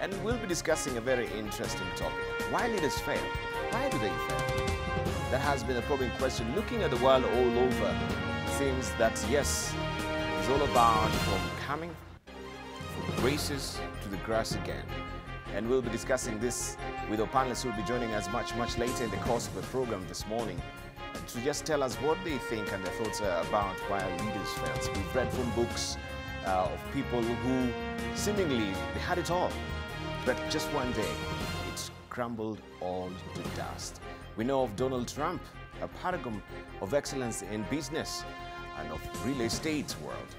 and we'll be discussing a very interesting topic. Why leaders fail? Why do they fail? That has been a probing question. Looking at the world all over, it seems that yes, it's all about from coming from the races to the grass again. And we'll be discussing this with our panelists who will be joining us much later in the course of the program this morning to just tell us what they think and their thoughts about why leaders fail. We've read from books of people who seemingly they had it all, but just one day it's crumbled all to dust. We know of Donald Trump, a paragon of excellence in business and of real estate world,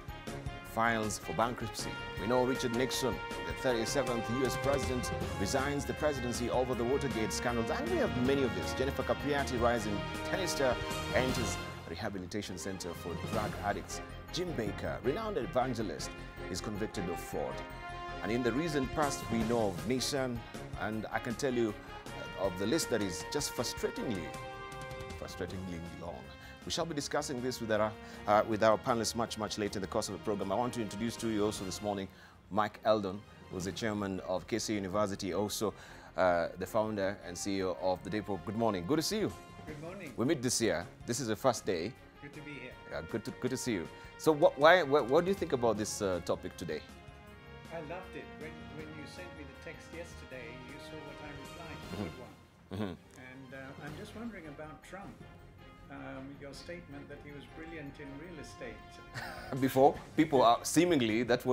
files for bankruptcy. We know Richard Nixon, the 37th U.S. president, resigns the presidency over the Watergate scandals, and we have many of these. Jennifer Capriati, rising tennis star, enters a rehabilitation center for drug addicts. Jim Baker, renowned evangelist, is convicted of fraud. And in the recent past, we know of Nissan, and I can tell you of the list that is just frustratingly long. We shall be discussing this with our panelists much later in the course of the program. I want to introduce to you also this morning Mike Eldon, who is the chairman of KC University, also the founder and CEO of the Debarl. Good morning. Good to see you. Good morning. We meet this year. This is the first day. Good to be here. Good to see you. So what do you think about this topic today? I loved it. When you sent me the text yesterday, you saw what I replied. Good one. And I'm just wondering about Trump. Your statement that he was brilliant in real estate. Before people are seemingly that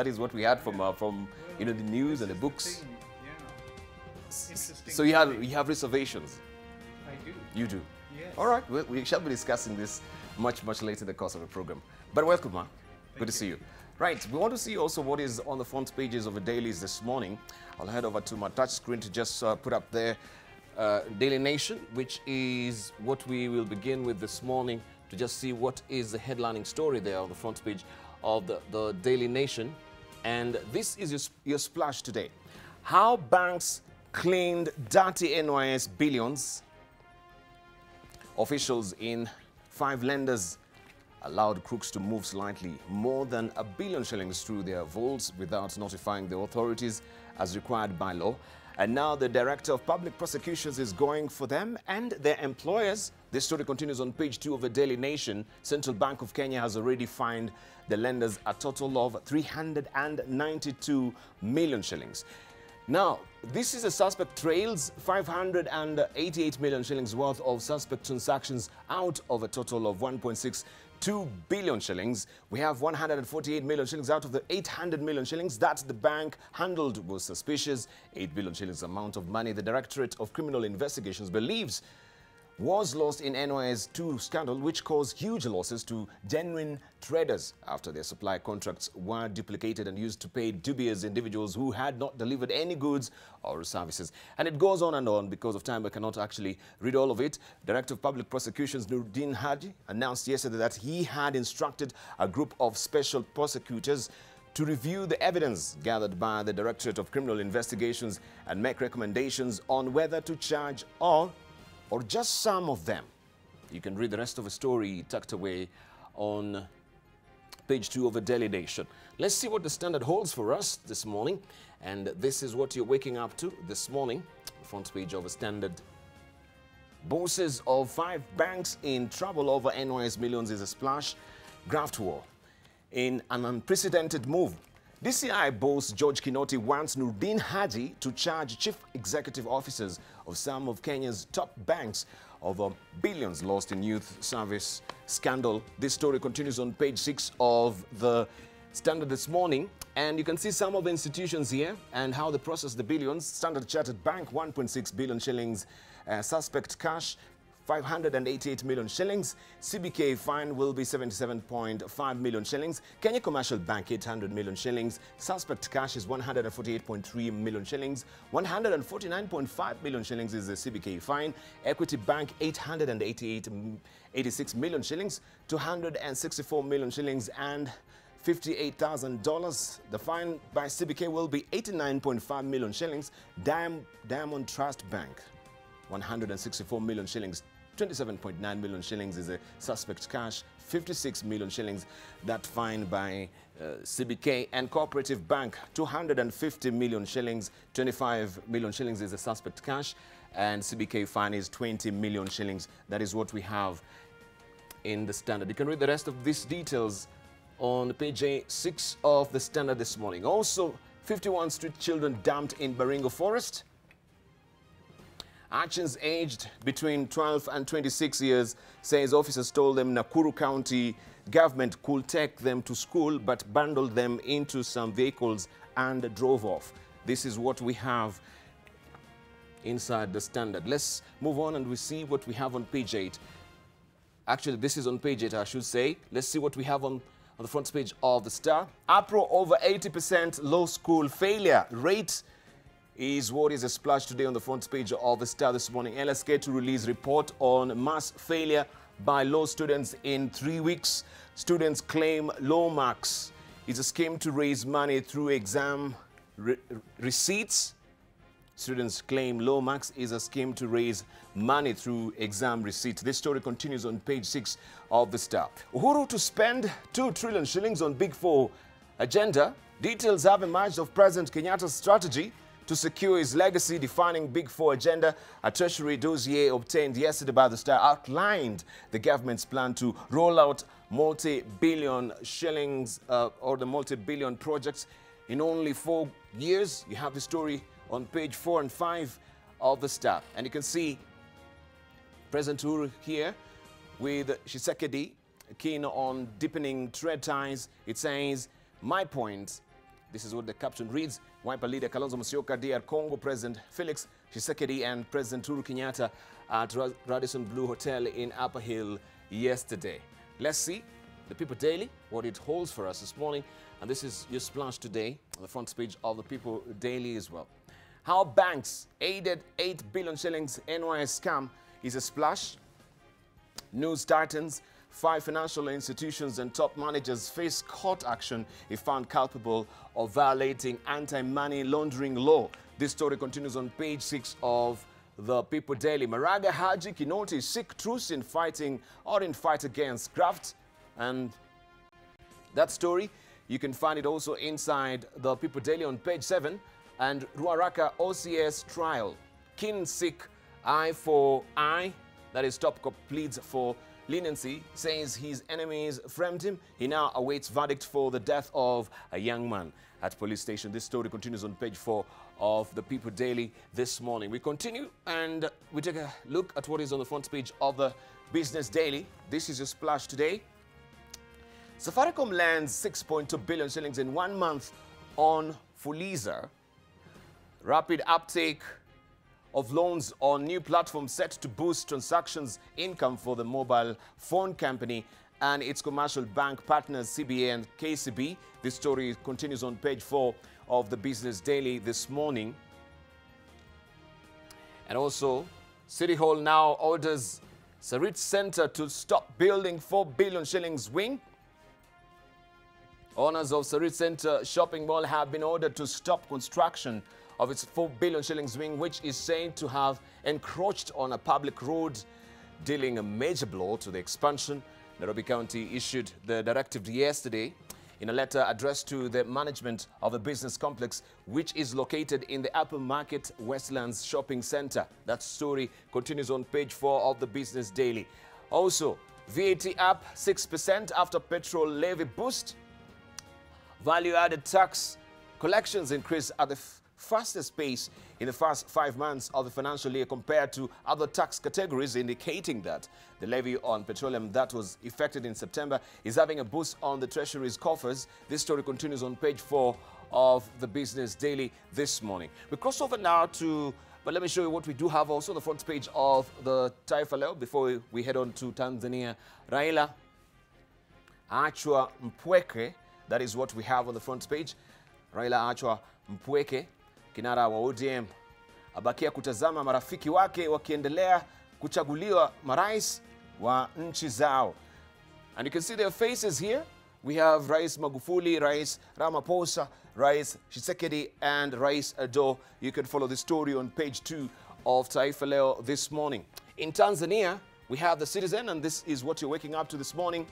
is what we had from the news and the books. Interesting. So you have reservations. I do. You do. Yes. All right. Well, we shall be discussing this much later in the course of the program. But welcome, Mark. Good to see you. Right. We want to see also what is on the front pages of the dailies this morning. I'll head over to my touch screen to just put up there. Daily Nation, which is what we will begin with this morning, to just see what is the headlining story there on the front page of the Daily Nation. And this is your splash today. How banks cleaned dirty NYS billions. Officials in 5 lenders allowed crooks to move slightly more than £1 billion shillings through their vaults without notifying the authorities as required by law. And now the Director of Public Prosecutions is going for them and their employers. This story continues on page 2 of the Daily Nation. Central Bank of Kenya has already fined the lenders a total of 392 million shillings. Now, this is a suspect trails 588 million shillings worth of suspect transactions out of a total of 1.62 billion shillings. We have 148 million shillings out of the 800 million shillings that the bank handled was suspicious. 8 billion shillings amount of money the Directorate of Criminal Investigations believes was lost in NYS 2 scandal, which caused huge losses to genuine traders after their supply contracts were duplicated and used to pay dubious individuals who had not delivered any goods or services. And it goes on and on. Because of time, I cannot actually read all of it. Director of Public Prosecutions Nuruddin Haji announced yesterday that he had instructed a group of special prosecutors to review the evidence gathered by the Directorate of Criminal Investigations and make recommendations on whether to charge all or just some of them. You can read the rest of the story tucked away on page 2 of the Daily Nation. Let's see what the Standard holds for us this morning. And this is what you're waking up to this morning. Front page of the Standard. Bosses of 5 banks in trouble over NYS millions is a splash. Graft war in an unprecedented move. DCI boss George Kinoti wants Nuruddin Haji to charge chief executive officers of some of Kenya's top banks over billions lost in youth service scandal. This story continues on page 6 of the Standard this morning, and you can see some of the institutions here and how they process the billions. Standard Chartered Bank, 1.6 billion shillings suspect cash, 588 million shillings. CBK fine will be 77.5 million shillings. Kenya Commercial Bank, 800 million shillings. Suspect cash is 148.3 million shillings. 149.5 million shillings is the CBK fine. Equity Bank, 86 million shillings. 264 million shillings and $58,000. The fine by CBK will be 89.5 million shillings. Diamond Trust Bank, 164 million shillings. 27.9 million shillings is a suspect cash, 56 million shillings that fine by CBK and Cooperative Bank, 250 million shillings, 25 million shillings is a suspect cash, and CBK fine is 20 million shillings. That is what we have in the Standard. You can read the rest of these details on page 6 of the Standard this morning. Also, 51 street children dumped in Baringo Forest. Actions aged between 12 and 26 years, says officers told them Nakuru County government could take them to school but bundled them into some vehicles and drove off. This is what we have inside the Standard. Let's move on and we see what we have on page 8. Actually, this is on page 8, I should say. Let's see what we have on the front page of the Star. APRO over 80% law school failure rate is what is a splash today on the front page of the Star this morning. LSK to release report on mass failure by law students in 3 weeks. Students claim low marks is a scheme to raise money through exam receipts. Students claim low marks is a scheme to raise money through exam receipts. This story continues on page 6 of the Star. Uhuru to spend 2 trillion shillings on Big Four agenda. Details have emerged of President Kenyatta's strategy to secure his legacy, defining Big Four agenda. A Treasury dossier obtained yesterday by the Star outlined the government's plan to roll out multi-billion shillings or the multi-billion projects in only 4 years. You have the story on page 4 and 5 of the Star. And you can see President Uhuru here with Tshisekedi, keen on deepening trade ties. It says, my point, this is what the caption reads, Wiper leader Kalonzo Musyoka, DR Congo President Felix Tshisekedi and President Uhuru Kenyatta at Radisson Blu Hotel in Upper Hill yesterday. Let's see the People Daily, what it holds for us this morning. And this is your splash today on the front page of the People Daily as well. How banks aided 8 billion shillings NYS scam is a splash. News tightens. 5 financial institutions and top managers face court action if found culpable of violating anti-money laundering law. This story continues on page 6 of the People Daily. Maraga Haji Kinoti seek truce in fighting or in fight against graft. And that story, you can find it also inside the People Daily on page 7. And Ruaraka OCS trial. Kin seek eye for eye, that is Top Cop pleads for leniency, says his enemies framed him. He now awaits verdict for the death of a young man at police station. This story continues on page 4 of the People Daily this morning. We continue and we take a look at what is on the front page of the Business Daily. This is your splash today. Safaricom lands 6.2 billion shillings in 1 month on Fuliza. Rapid uptake of loans on new platform set to boost transactions income for the mobile phone company and its commercial bank partners CBA and KCB. This story continues on page 4 of the Business Daily this morning. And also, City Hall now orders Sarit Center to stop building 4 billion shillings wing. Owners of Sarit Center shopping mall have been ordered to stop construction of its 4 billion shillings wing, which is said to have encroached on a public road, dealing a major blow to the expansion. Nairobi County issued the directive yesterday in a letter addressed to the management of the business complex, which is located in the Upper Market Westlands Shopping Center. That story continues on page 4 of the Business Daily. Also, VAT up 6% after petrol levy boost. Value-added tax collections increased at the fastest pace in the first 5 months of the financial year compared to other tax categories, indicating that the levy on petroleum that was effected in September is having a boost on the Treasury's coffers. This story continues on page 4 of the Business Daily this morning. We cross over now to, but let me show you what we do have also on the front page of the Taifa Leo before we head on to Tanzania. Raila Achwa Mpweke, that is what we have on the front page. Raila Achwa Mpweke, kinara wa ODM, abakia kutazama marafiki wake wakiendelea kuchaguliwa marais wa nchi zao. And you can see their faces here. We have Rais Magufuli, Rais Ramaphosa, Rais Tshisekedi, and Rais Ado. You can follow the story on page 2 of Taifa Leo this morning. In Tanzania, we have the Citizen, and this is what you're waking up to this morning.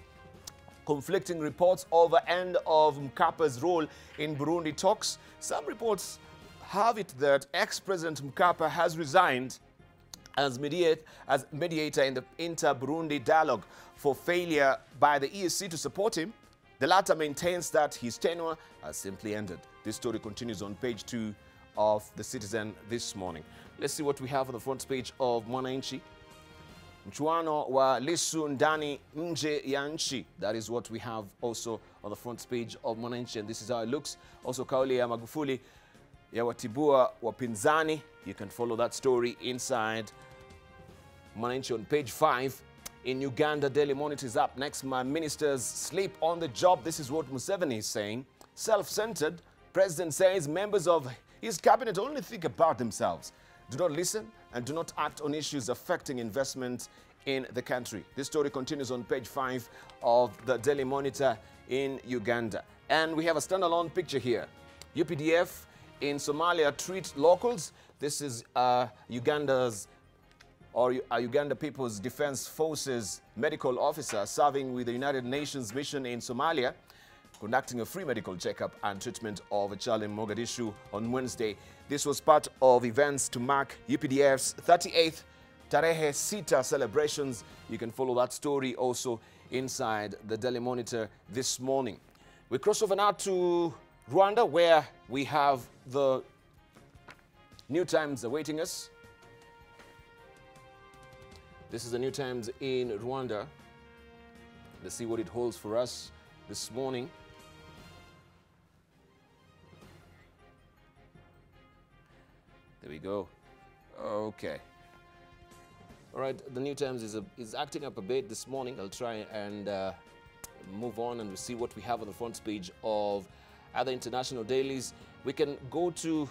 Conflicting reports over end of Mkpa's role in Burundi talks. Some reports have it that ex-President Mkpa has resigned as mediator in the inter-Burundi dialogue for failure by the EAC to support him. The latter maintains that his tenure has simply ended. This story continues on page 2 of the Citizen this morning. Let's see what we have on the front page of Mwananchi. Mchuano wa Lissu ndani nje ya nchi. That is what we have also on the front page of Mwananchi, and this is how it looks. Also kauli ya Magufuli ya watibua wapinzani. You can follow that story inside Mwananchi on page 5. In Uganda, Daily Monitor is up next. My ministers sleep on the job. This is what Museveni is saying. Self-centered. President says members of his cabinet only think about themselves. Do not listen and do not act on issues affecting investment in the country. This story continues on page 5 of the Daily Monitor in Uganda. And we have a standalone picture here. UPDF in Somalia treat locals. This is Uganda People's Defense Forces medical officer serving with the United Nations mission in Somalia, conducting a free medical checkup and treatment of a child in Mogadishu on Wednesday. This was part of events to mark UPDF's 38th Tarehe Sita celebrations. You can follow that story also inside the Daily Monitor this morning. We cross over now to Rwanda, where we have the New Times awaiting us. This is the New Times in Rwanda. Let's see what it holds for us this morning. There we go. Okay. All right, the New Times is acting up a bit this morning. I'll try and move on, and we'll see what we have on the front page of other international dailies. We can go to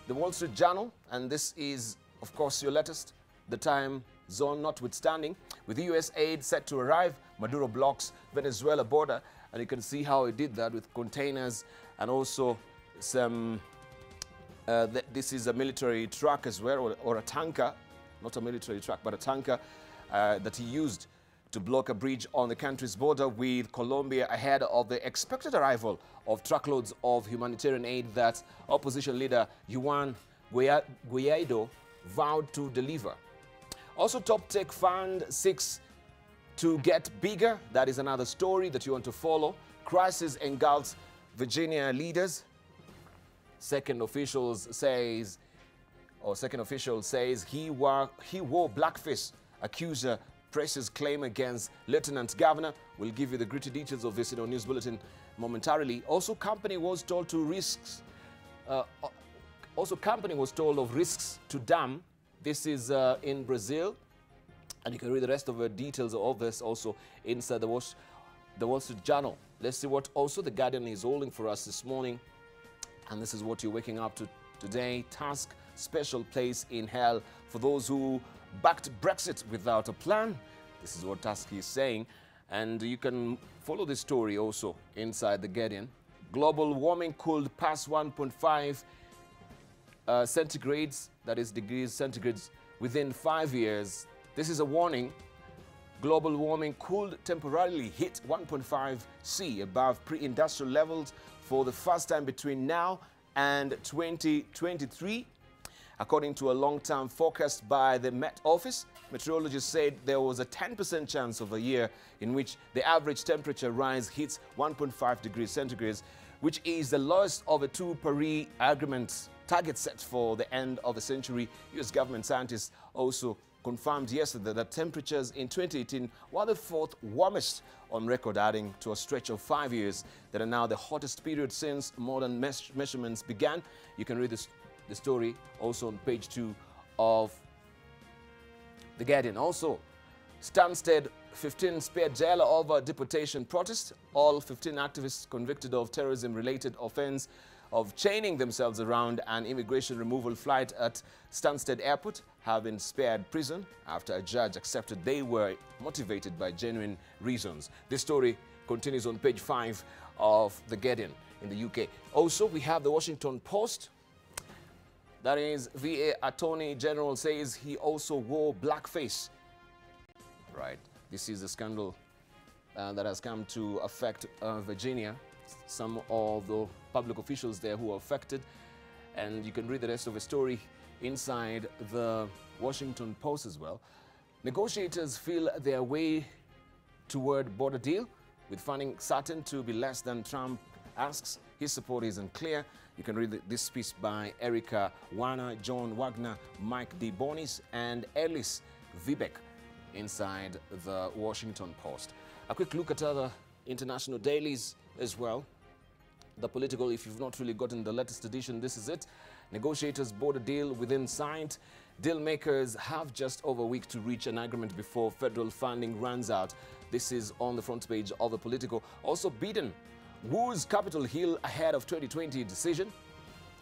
the Wall Street Journal, and this is, of course, your latest. The time zone notwithstanding, with U.S. aid set to arrive, Maduro blocks Venezuela border, and you can see how he did that with containers and also some, this is a military truck as well, or a tanker, not a military truck, but a tanker that he used to block a bridge on the country's border with Colombia ahead of the expected arrival of truckloads of humanitarian aid that opposition leader Juan Guaido vowed to deliver. Also, top tech fund seeks to get bigger. That is another story that you want to follow. Crisis engulfs Virginia leaders. Second official says he wore blackface. Accuser presses claim against Lieutenant Governor. We'll give you the gritty details of this in our news bulletin momentarily. Also, company was told of risks to dam. This is in Brazil, and you can read the rest of the details of this also inside the Wall Street Journal. Let's see what also the Guardian is holding for us this morning, and this is what you're waking up to today. Task, special place in hell for those who backed Brexit without a plan. This is what Task is saying, and you can follow this story also inside the Guardian. Global warming could pass 1.5 centigrades, that is degrees centigrades, within 5 years. This is a warning. Global warming could temporarily hit 1.5 C above pre-industrial levels for the first time between now and 2023. According to a long-term forecast by the Met Office, meteorologists said there was a 10% chance of a year in which the average temperature rise hits 1.5 degrees centigrade, which is the lowest of the two Paris agreements target set for the end of the century. U.S. government scientists also confirmed yesterday that temperatures in 2018 were the fourth warmest on record, adding to a stretch of 5 years that are now the hottest period since modern measurements began. You can read the story also on page 2 of The Guardian. Also, Stansted 15 spared jail over deportation protest. All 15 activists convicted of terrorism-related offense of chaining themselves around an immigration removal flight at Stansted Airport have been spared prison after a judge accepted they were motivated by genuine reasons. This story continues on page 5 of The Guardian in the UK. Also, we have the Washington Post. That is, VA Attorney General says he also wore blackface right? This is a scandal that has come to affect Virginia. Some of the public officials there who are affected, and you can read the rest of the story inside the Washington Post as well. Negotiators feel their way toward border deal, with funding certain to be less than Trump asks. His support is unclear. You can read this piece by Erica Warner, John Wagner, Mike D. Bonis, and Ellis Vivek inside the Washington Post. A quick look at other international dailies as well. The Political, if you've not really gotten the latest edition, this is it. Negotiators border deal within sight. Deal makers have just over a week to reach an agreement before federal funding runs out. This is on the front page of the Political. Also, Biden woos Capitol Hill ahead of 2020 decision.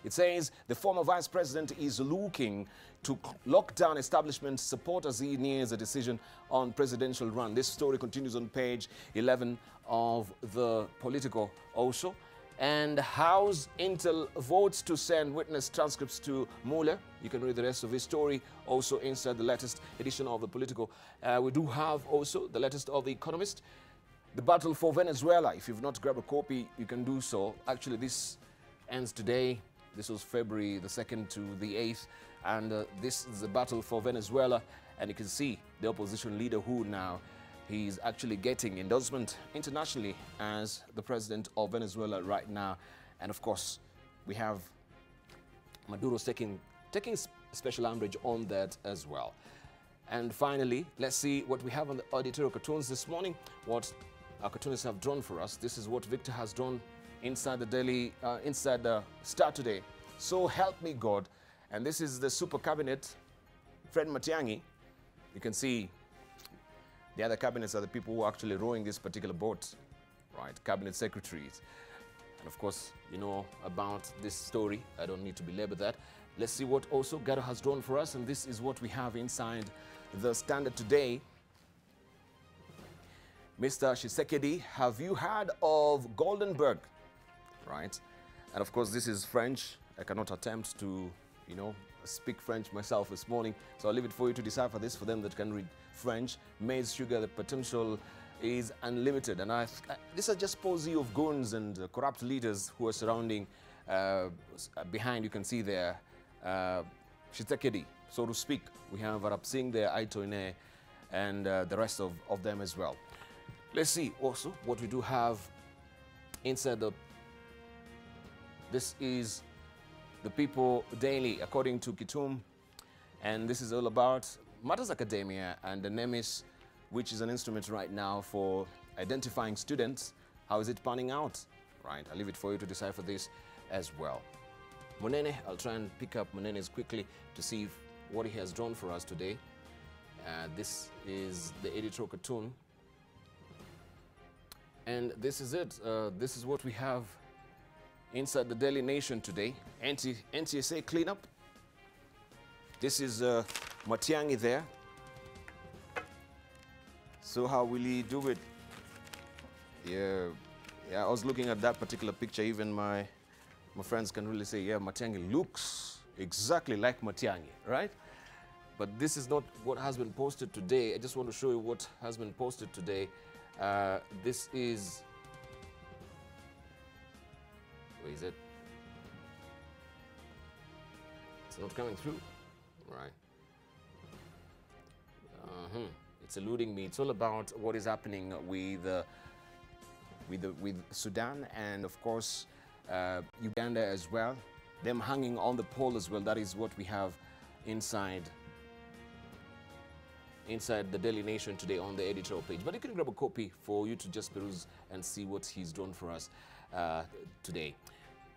It says the former vice president is looking to lock down establishment support as he nears a decision on presidential run. This story continues on page 11 of the Political also. And House Intel votes to send witness transcripts to Mueller. You can read the rest of his story also inside the latest edition of the Political. We do have also the latest of The Economist. The battle for Venezuela. If you've not grabbed a copy, you can do so. Actually, this ends today. This was February the 2nd to the 8th. And this is the battle for Venezuela. And you can see the opposition leader who now he's actually getting endorsement internationally as the president of Venezuela right now. And of course, we have Maduro's taking special umbrage on that as well. And finally, let's see what we have on the editorial cartoons this morning, what our cartoonists have drawn for us. This is what Victor has drawn inside the daily, inside the Star today. So help me God. And this is the super cabinet, Fred Matiang'i. You can see the other cabinets are the people who are actually rowing this particular boat, right? Cabinet secretaries. And of course, you know about this story. I don't need to belabor that. Let's see what also Garo has drawn for us. And this is what we have inside the Standard today. Mr. Shisekedi, have you heard of Goldenberg? Right? And of course, this is French. I cannot attempt to, speak French myself this morning. So I'll leave it for you to decipher this for them that can read French. Maize sugar, the potential is unlimited. And these are just posy of goons and corrupt leaders who are surrounding, behind you can see there, Shisekedi, so to speak. We have Arap Singh there, Debarl Inea, and the rest of them as well. Let's see also what we do have inside the... This is the People Daily, according to Kitum. And this is all about Matters Academia and the NEMIS, which is an instrument right now for identifying students. How is it panning out? Right, I'll leave it for you to decipher this as well. Monene, I'll try and pick up Monene's quickly to see what he has drawn for us today. This is the editorial cartoon. And this is it. This is what we have inside the Daily Nation today. NTSA cleanup. This is Matiang'i there. So how will he do it? Yeah, I was looking at that particular picture. Even my friends can really say, yeah, Matiang'i looks exactly like Matiang'i, right? But this is not what has been posted today. I just want to show you what has been posted today. This is... Where is it? It's not coming through. Right. It's eluding me. It's all about what is happening with Sudan and of course Uganda as well. Them hanging on the pole as well. That is what we have inside the Daily Nation today on the editorial page. But you can grab a copy for you to just peruse and see what he's done for us today.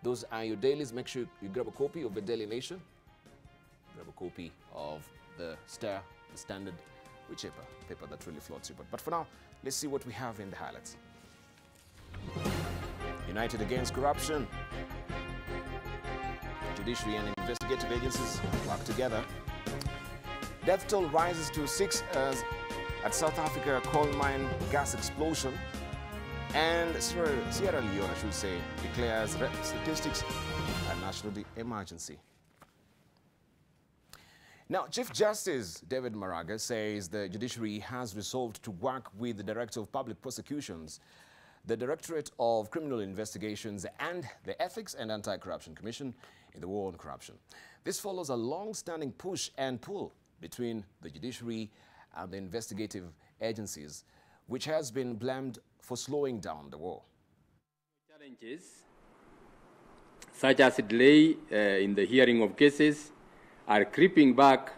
Those are your dailies. Make sure you grab a copy of the Daily Nation. Grab a copy of the Star, the Standard, whichever paper that really floats you. But for now, let's see what we have in the highlights. United against corruption. Judiciary and investigative agencies work together. Death toll rises to 6 at South Africa coal mine gas explosion. And Sierra Leone, I should say, declares statistics a national emergency. Now, Chief Justice David Maraga says the judiciary has resolved to work with the Director of Public Prosecutions, the Directorate of Criminal Investigations, and the Ethics and Anti-Corruption Commission in the war on corruption. This follows a long-standing push and pull between the judiciary and the investigative agencies, which has been blamed for slowing down the war. Challenges such as delay in the hearing of cases are creeping back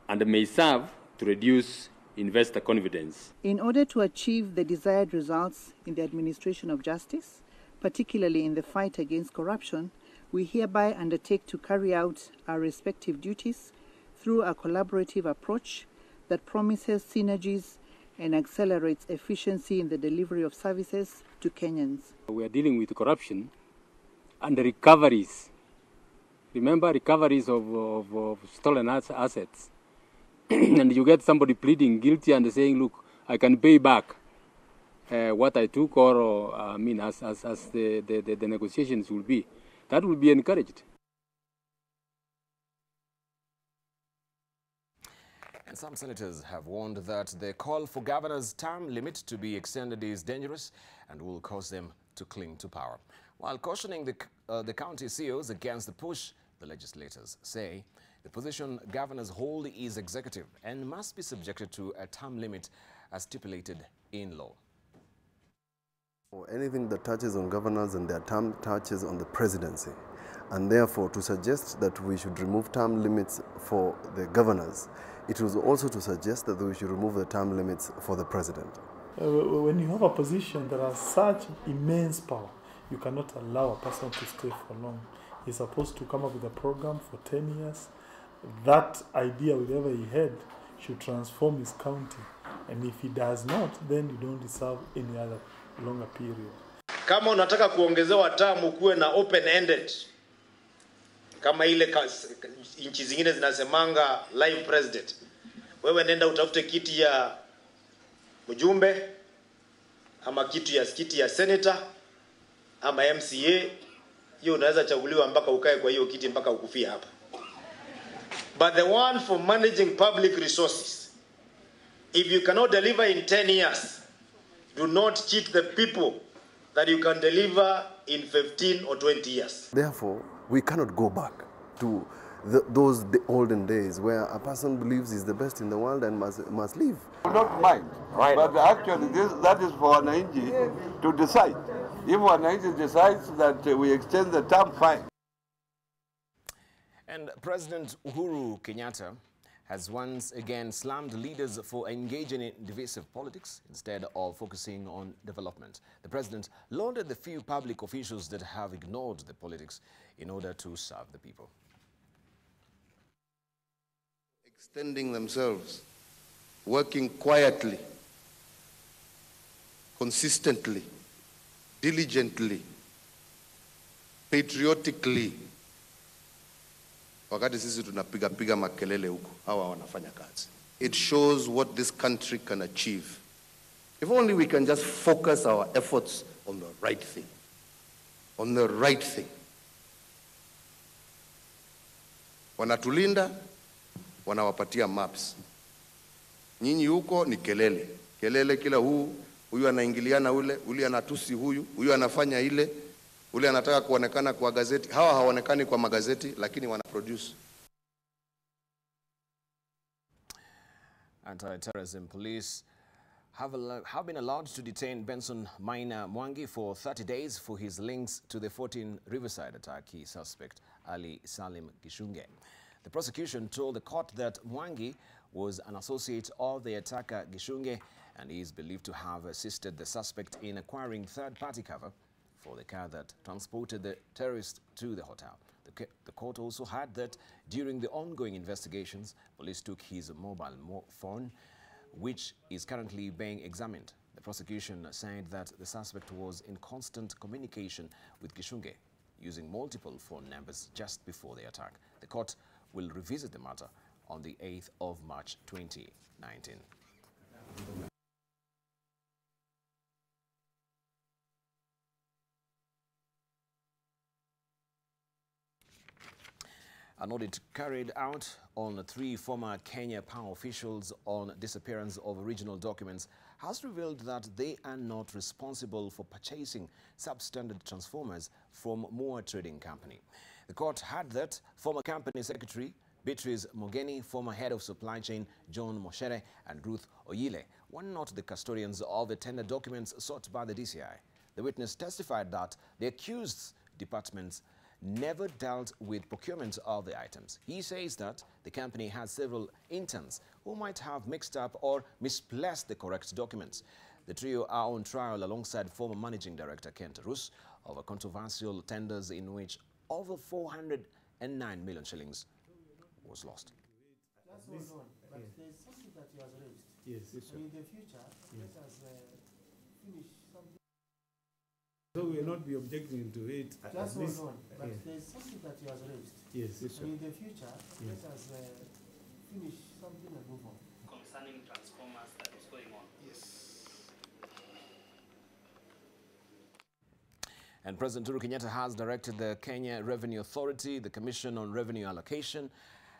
and may serve to reduce investor confidence. In order to achieve the desired results in the administration of justice, particularly in the fight against corruption, we hereby undertake to carry out our respective duties through a collaborative approach that promises synergies and accelerates efficiency in the delivery of services to Kenyans. We are dealing with corruption and the recoveries. Remember, recoveries of stolen assets. And you get somebody pleading guilty and saying, look, I can pay back what I took, or I mean, as the negotiations will be. That will be encouraged. And some senators have warned that the call for governors' term limit to be extended is dangerous and will cause them to cling to power. While cautioning the county CEOs against the push, the legislators say the position governors hold is executive and must be subjected to a term limit as stipulated in law. Anything that touches on governors and their term touches on the presidency. And therefore, to suggest that we should remove term limits for the governors, it was also to suggest that we should remove the term limits for the president. When you have a position that has such immense power, you cannot allow a person to stay for long. He's supposed to come up with a program for 10 years. That idea, whatever he had, should transform his county. And if he does not, then you don't deserve any other longer period. Kama unataka kuongezewa term kuwe na open-ended, kama ile nchi zingine zinasemanga live president, wewe nenda utafute kiti ya mjumbe ama kiti ya senator ama MCA, hiyo unaweza chaguliwa mpaka ukae kwa hiyo kiti mpaka ukufia hapa. But the one for managing public resources, if you cannot deliver in 10 years, do not cheat the people that you can deliver in 15 or 20 years. Therefore, we cannot go back to those olden days where a person believes he's the best in the world and must leave. Not mine, right. But actually that is for Wananchi to decide. If Wananchi decides that we extend the term, fine. And President Uhuru Kenyatta has once again slammed leaders for engaging in divisive politics instead of focusing on development. The president lauded the few public officials that have ignored the politics in order to serve the people. Extending themselves, working quietly, consistently, diligently, patriotically. Wakati sisi tunapiga makelele huko, hawa wanafanya kazi. It shows what this country can achieve. If only we can just focus our efforts on the right thing. On the right thing. Wanatulinda, wanawapatia maps. Nyinyi huko ni kelele. Kelele kila huyu anaingiliana ule anatusi huyu anafanya ile. Ule anataka kuonekana kwa gazeti. Hawa hawaonekani kwa magazeti, lakini wana produce. Anti-terrorism police have been allowed to detain Benson Maina Mwangi for 30 days for his links to the 14 Riverside attack suspect Ali Salim Gishunge. The prosecution told the court that Mwangi was an associate of the attacker Gishunge and he is believed to have assisted the suspect in acquiring third-party cover for the car that transported the terrorist to the hotel. The court also had that during the ongoing investigations, police took his mobile phone, which is currently being examined. The prosecution said that the suspect was in constant communication with Gishunge, using multiple phone numbers just before the attack. The court will revisit the matter on the 8th of March 2019. An audit carried out on 3 former Kenya power officials on disappearance of original documents has revealed that they are not responsible for purchasing substandard transformers from Moa Trading Company. The court had that former company secretary Beatrice Mogeni, former head of supply chain John Moshere and Ruth Oyile were not the custodians of the tender documents sought by the DCI. The witness testified that the accused departments never dealt with procurement of the items. He says that the company has several interns who might have mixed up or misplaced the correct documents. The trio are on trial alongside former managing director Kent Rus over controversial tenders in which over 409 million shillings was lost. Just hold on, but there's something that you have raised. Yes. So in the future, let us finish something. So we will not be objecting to it. Just hold on, but there's something that you have raised. Yes. So in the future, let us finish something and move on. Concerning transformers that is going on. Yes. And President Uhuru Kenyatta has directed the Kenya Revenue Authority, the Commission on Revenue Allocation,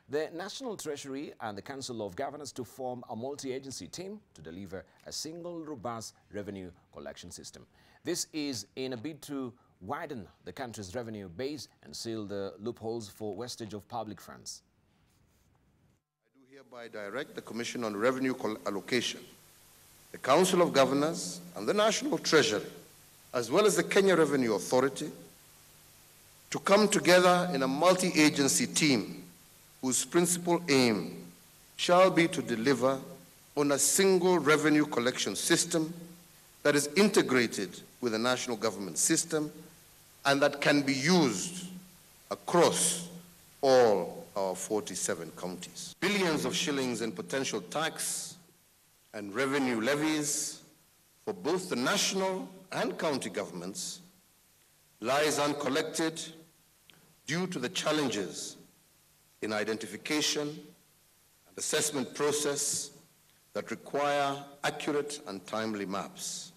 the National Treasury and the Council of Governors to form a multi-agency team to deliver a single robust revenue collection system. This is in a bid to widen the country's revenue base and seal the loopholes for wastage of public funds. I do hereby direct the Commission on Revenue Allocation, the Council of Governors and the National Treasury, as well as the Kenya Revenue Authority, to come together in a multi-agency team whose principal aim shall be to deliver on a single revenue collection system that is integrated with the national government system and that can be used across all our 47 counties. Billions of shillings in potential tax and revenue levies for both the national and county governments lies uncollected due to the challenges in identification and assessment process that require accurate and timely maps.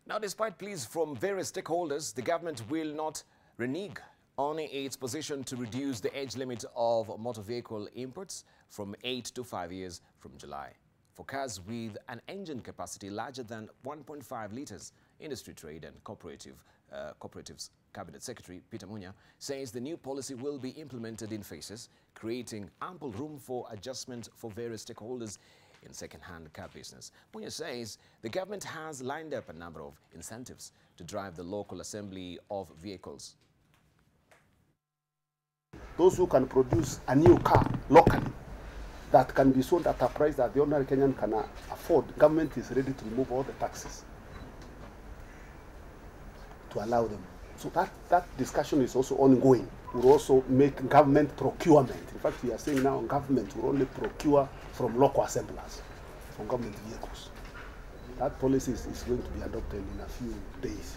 Now, despite pleas from various stakeholders, the government will not renege on its position to reduce the age limit of motor vehicle imports from 8 to 5 years from July. For cars with an engine capacity larger than 1.5 litres, Industry, Trade and Cooperatives Cabinet Secretary Peter Munya says the new policy will be implemented in phases, creating ample room for adjustment for various stakeholders in second-hand car business. Munya says the government has lined up a number of incentives to drive the local assembly of vehicles. Those who can produce a new car locally that can be sold at a price that the ordinary Kenyan can afford, government is ready to remove all the taxes to allow them. So that discussion is also ongoing. We'll also make government procurement. In fact, we are saying now government will only procure from local assemblers, from government vehicles. That policy is going to be adopted in a few days.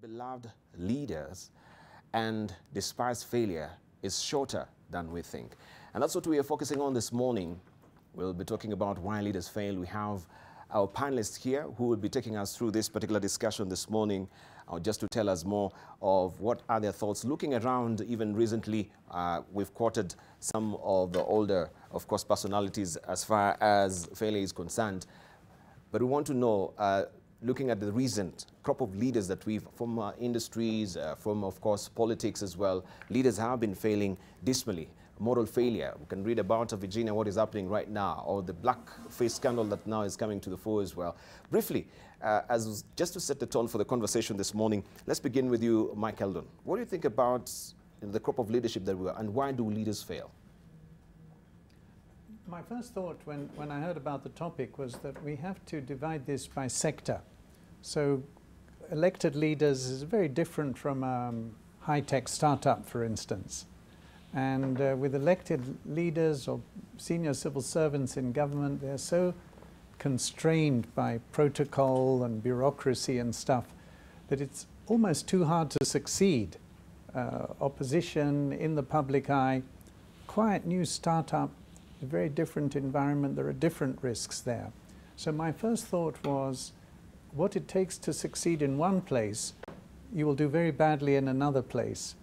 Beloved leaders and despised failure is shorter than we think. And that's what we are focusing on this morning. We'll be talking about why leaders fail. We have our panelists here who will be taking us through this particular discussion this morning, just to tell us more of what are their thoughts. Looking around, even recently, we've quoted some of the older, of course, personalities as far as failure is concerned. But we want to know, looking at the recent crop of leaders that we've, from industries, from, of course, politics as well, leaders have been failing dismally. Moral failure. We can read about Virginia, what is happening right now, or the blackface scandal that now is coming to the fore as well. Briefly, just to set the tone for the conversation this morning, let's begin with you, Mike Eldon. What do you think about the crop of leadership that we are, and why do leaders fail? My first thought when I heard about the topic was that we have to divide this by sector. So elected leaders is very different from a high-tech startup, for instance. And with elected leaders or senior civil servants in government, they're so constrained by protocol and bureaucracy and stuff that it's almost too hard to succeed. Opposition in the public eye, quiet new startup, a very different environment, there are different risks there. So my first thought was, what it takes to succeed in one place, you will do very badly in another place.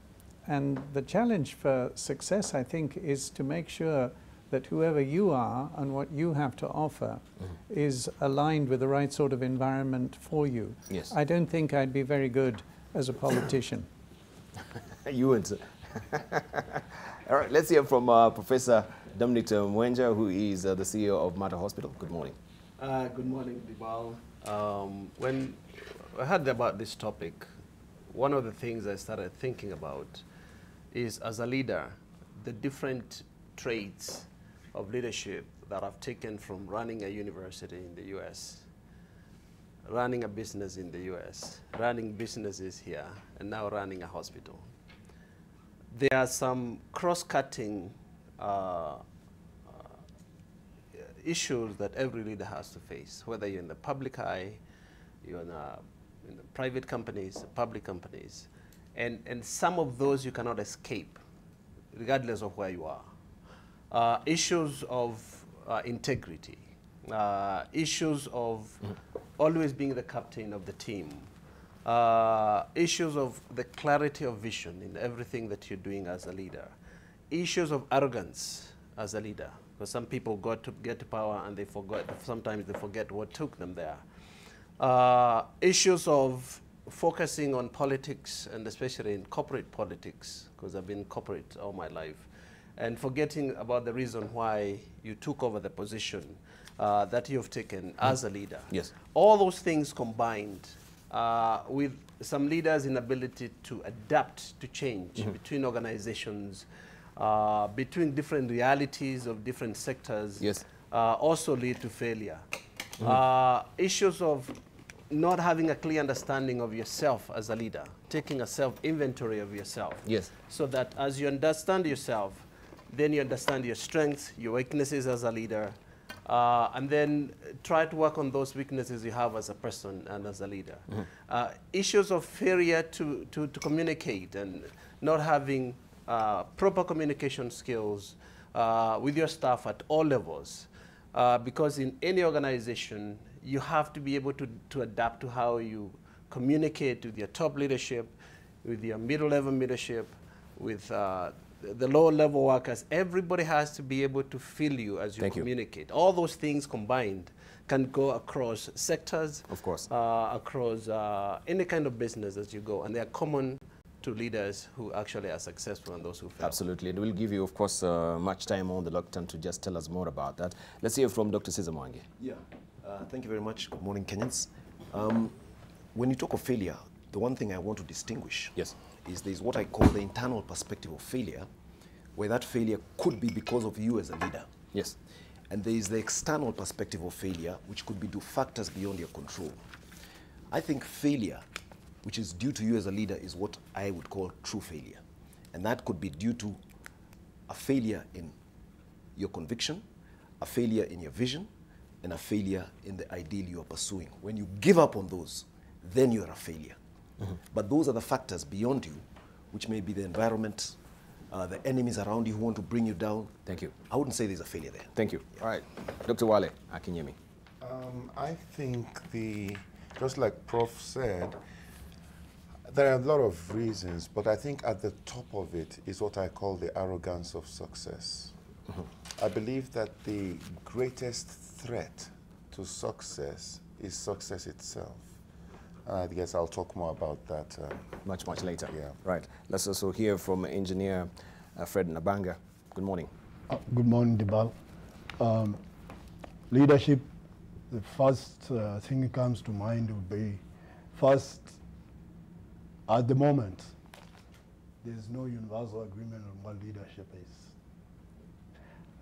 And the challenge for success, I think, is to make sure that whoever you are and what you have to offer is aligned with the right sort of environment for you. Yes. I don't think I'd be very good as a politician. You would. All right, let's hear from Professor Dominic Mwenja, who is the CEO of Mater Hospital. Good morning. Good morning, Debarl. When I heard about this topic, one of the things I started thinking about is, as a leader, the different traits of leadership that I've taken from running a university in the US, running a business in the US, running businesses here, and now running a hospital. There are some cross-cutting issues that every leader has to face, whether you're in the public eye, you're in the private companies, public companies, and some of those you cannot escape, regardless of where you are. Issues of integrity, issues of always being the captain of the team, issues of the clarity of vision in everything that you're doing as a leader, issues of arrogance as a leader, because some people get to power and they forgot, sometimes they forget what took them there. Issues of focusing on politics, and especially in corporate politics, because I've been corporate all my life, and forgetting about the reason why you took over the position that you've taken as a leader. Yes. All those things combined with some leaders' inability to adapt to change between organizations, between different realities of different sectors, yes, also lead to failure. Issues of not having a clear understanding of yourself as a leader, taking a self-inventory of yourself. Yes. So that as you understand yourself, then you understand your strengths, your weaknesses as a leader, and then try to work on those weaknesses you have as a person and as a leader. Issues of failure to communicate and not having proper communication skills with your staff at all levels. Because in any organization, you have to be able to adapt to how you communicate with your top leadership, with your middle-level leadership, with the lower-level workers. Everybody has to be able to feel you as you communicate. All those things combined can go across sectors, of course, across any kind of business as you go, and they are common to leaders who actually are successful and those who fail. Absolutely. And we'll give you, of course, much time on the lockdown to just tell us more about that. Let's hear from Dr. Cesar Mwangi. Yeah. Thank you very much. Good morning, Kenyans. When you talk of failure, the one thing I want to distinguish is there's what I call the internal perspective of failure, where that failure could be because of you as a leader. Yes. And there is the external perspective of failure, which could be due factors beyond your control. I think failure, which is due to you as a leader, is what I would call true failure. And that could be due to a failure in your conviction, a failure in your vision, and a failure in the ideal you are pursuing. When you give up on those, then you're a failure. But those are the factors beyond you, which may be the environment, the enemies around you who want to bring you down. Thank you. I wouldn't say there's a failure there. Thank you. All right. Dr. Wale Akinyemi. I think just like Prof said, there are a lot of reasons, but I think at the top of it is what I call the arrogance of success. I believe that the greatest threat to success is success itself. I guess I'll talk more about that. Much later. Yeah. Right. Let's also hear from Engineer Fred Nabanga. Good morning. Good morning, Debarl. Leadership, the first thing that comes to mind would be, first, at the moment, there's no universal agreement on what leadership is.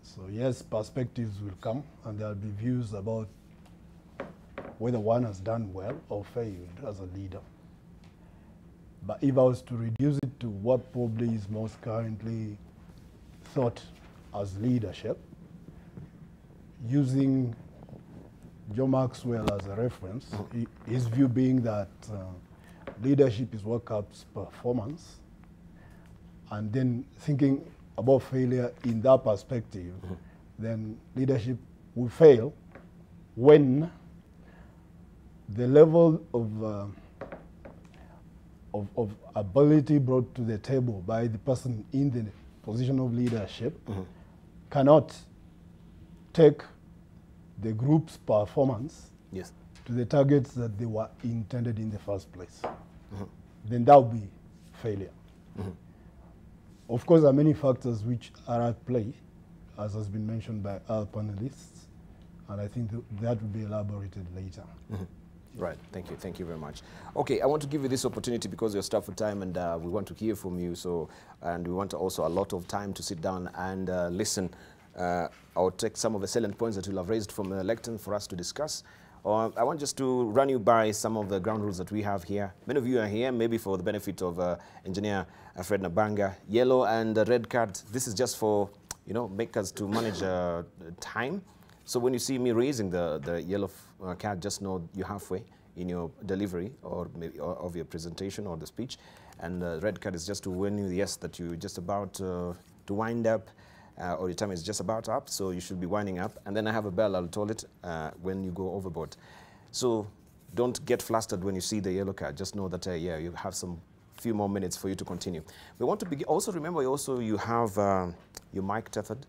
So yes, perspectives will come, and there'll be views about whether one has done well or failed as a leader. But if I was to reduce it to what probably is most currently thought as leadership, using Joe Maxwell as a reference, his view being that leadership is what counts performance, and then thinking about failure in that perspective, then leadership will fail when the level of ability brought to the table by the person in the position of leadership cannot take the group's performance to the targets that they were intended in the first place. Then that would be failure. Of course, there are many factors which are at play, as has been mentioned by our panelists, and I think that will be elaborated later. Right, thank you very much. Okay, I want to give you this opportunity because you're stuffed for time, and we want to hear from you. And we want also a lot of time to sit down and listen. I'll take some of the salient points that you'll have raised from the lectern for us to discuss. I want just to run you by some of the ground rules that we have here. Many of you are here, maybe for the benefit of Engineer Fred Nabanga. Yellow and red card, this is just for, make us to manage time. So when you see me raising the yellow card, just know you're halfway in your delivery or maybe of your presentation or the speech. And the red card is just to warn you, yes, that you're just about to wind up or your time is just about up, so you should be winding up. And then I have a bell, I'll toll it when you go overboard. So don't get flustered when you see the yellow card. Just know that, yeah, you have some few more minutes for you to continue. We want to begin. Also remember, you have your mic tethered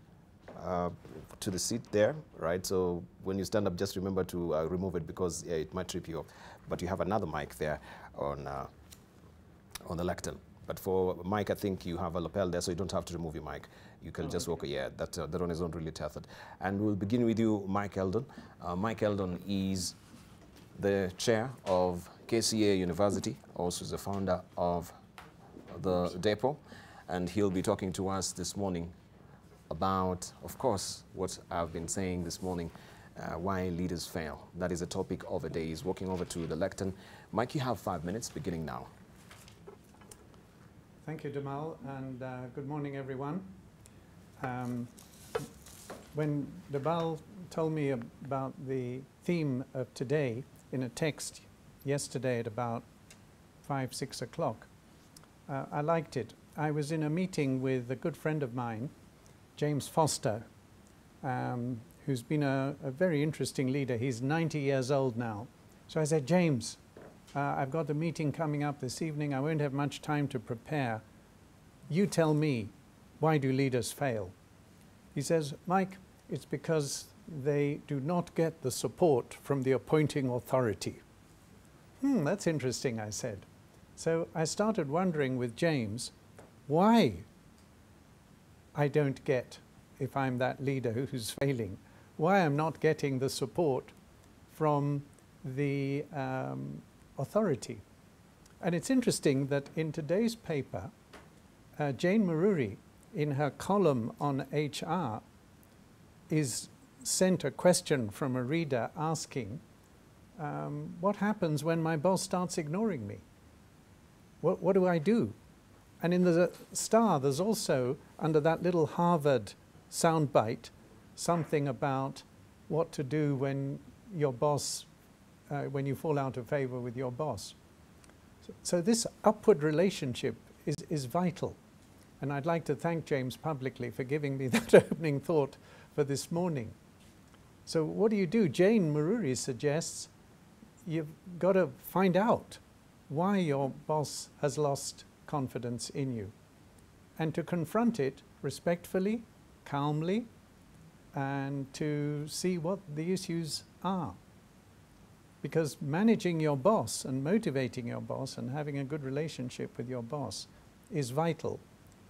to the seat there, right? So when you stand up, just remember to remove it because it might trip you up. But you have another mic there on the lectern. But for mic, I think you have a lapel there, so you don't have to remove your mic. You can just walk. Yeah, that one is not really tethered. And we'll begin with you, Mike Eldon. Mike Eldon is the chair of KCA University, also the founder of the depot, and he'll be talking to us this morning about, of course, what I've been saying this morning, why leaders fail. That is the topic of the day. He's walking over to the lectern. Mike, you have 5 minutes, beginning now. Thank you, Debarl, and good morning, everyone. When Debarl told me about the theme of today in a text yesterday at about 5, 6 o'clock, I liked it. I was in a meeting with a good friend of mine, James Foster, who's been a very interesting leader. He's 90 years old now. So I said, James, I've got a meeting coming up this evening. I won't have much time to prepare. You tell me, why do leaders fail? He says, Mike, it's because they do not get the support from the appointing authority. That's interesting, I said. So I started wondering with James, why I don't get, if I'm that leader who's failing, why I'm not getting the support from the authority. And it's interesting that in today's paper, Jane Maruri, in her column on HR, is sent a question from a reader asking, what happens when my boss starts ignoring me? What do I do? And in the Star, there's also, under that little Harvard soundbite, something about what to do when your boss, when you fall out of favor with your boss. So this upward relationship is vital. And I'd like to thank James publicly for giving me that opening thought for this morning. So what do? Jane Mururi suggests you've got to find out why your boss has lost confidence in you and to confront it respectfully, calmly, and to see what the issues are. Because managing your boss and motivating your boss and having a good relationship with your boss is vital.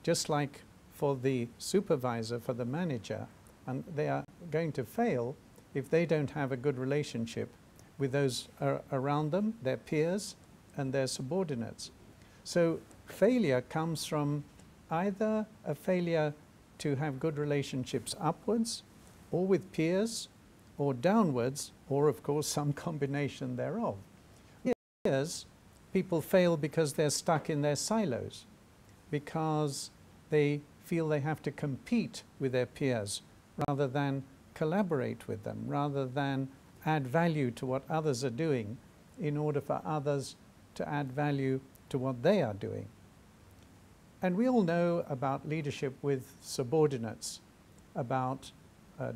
Just like for the supervisor, for the manager, and they are going to fail if they don't have a good relationship with those around them, their peers and their subordinates. So failure comes from either a failure to have good relationships upwards, or with peers, or downwards, or of course some combination thereof. Peers, people fail because they're stuck in their silos, because they feel they have to compete with their peers rather than collaborate with them, rather than add value to what others are doing in order for others to add value to what they are doing. And we all know about leadership with subordinates, about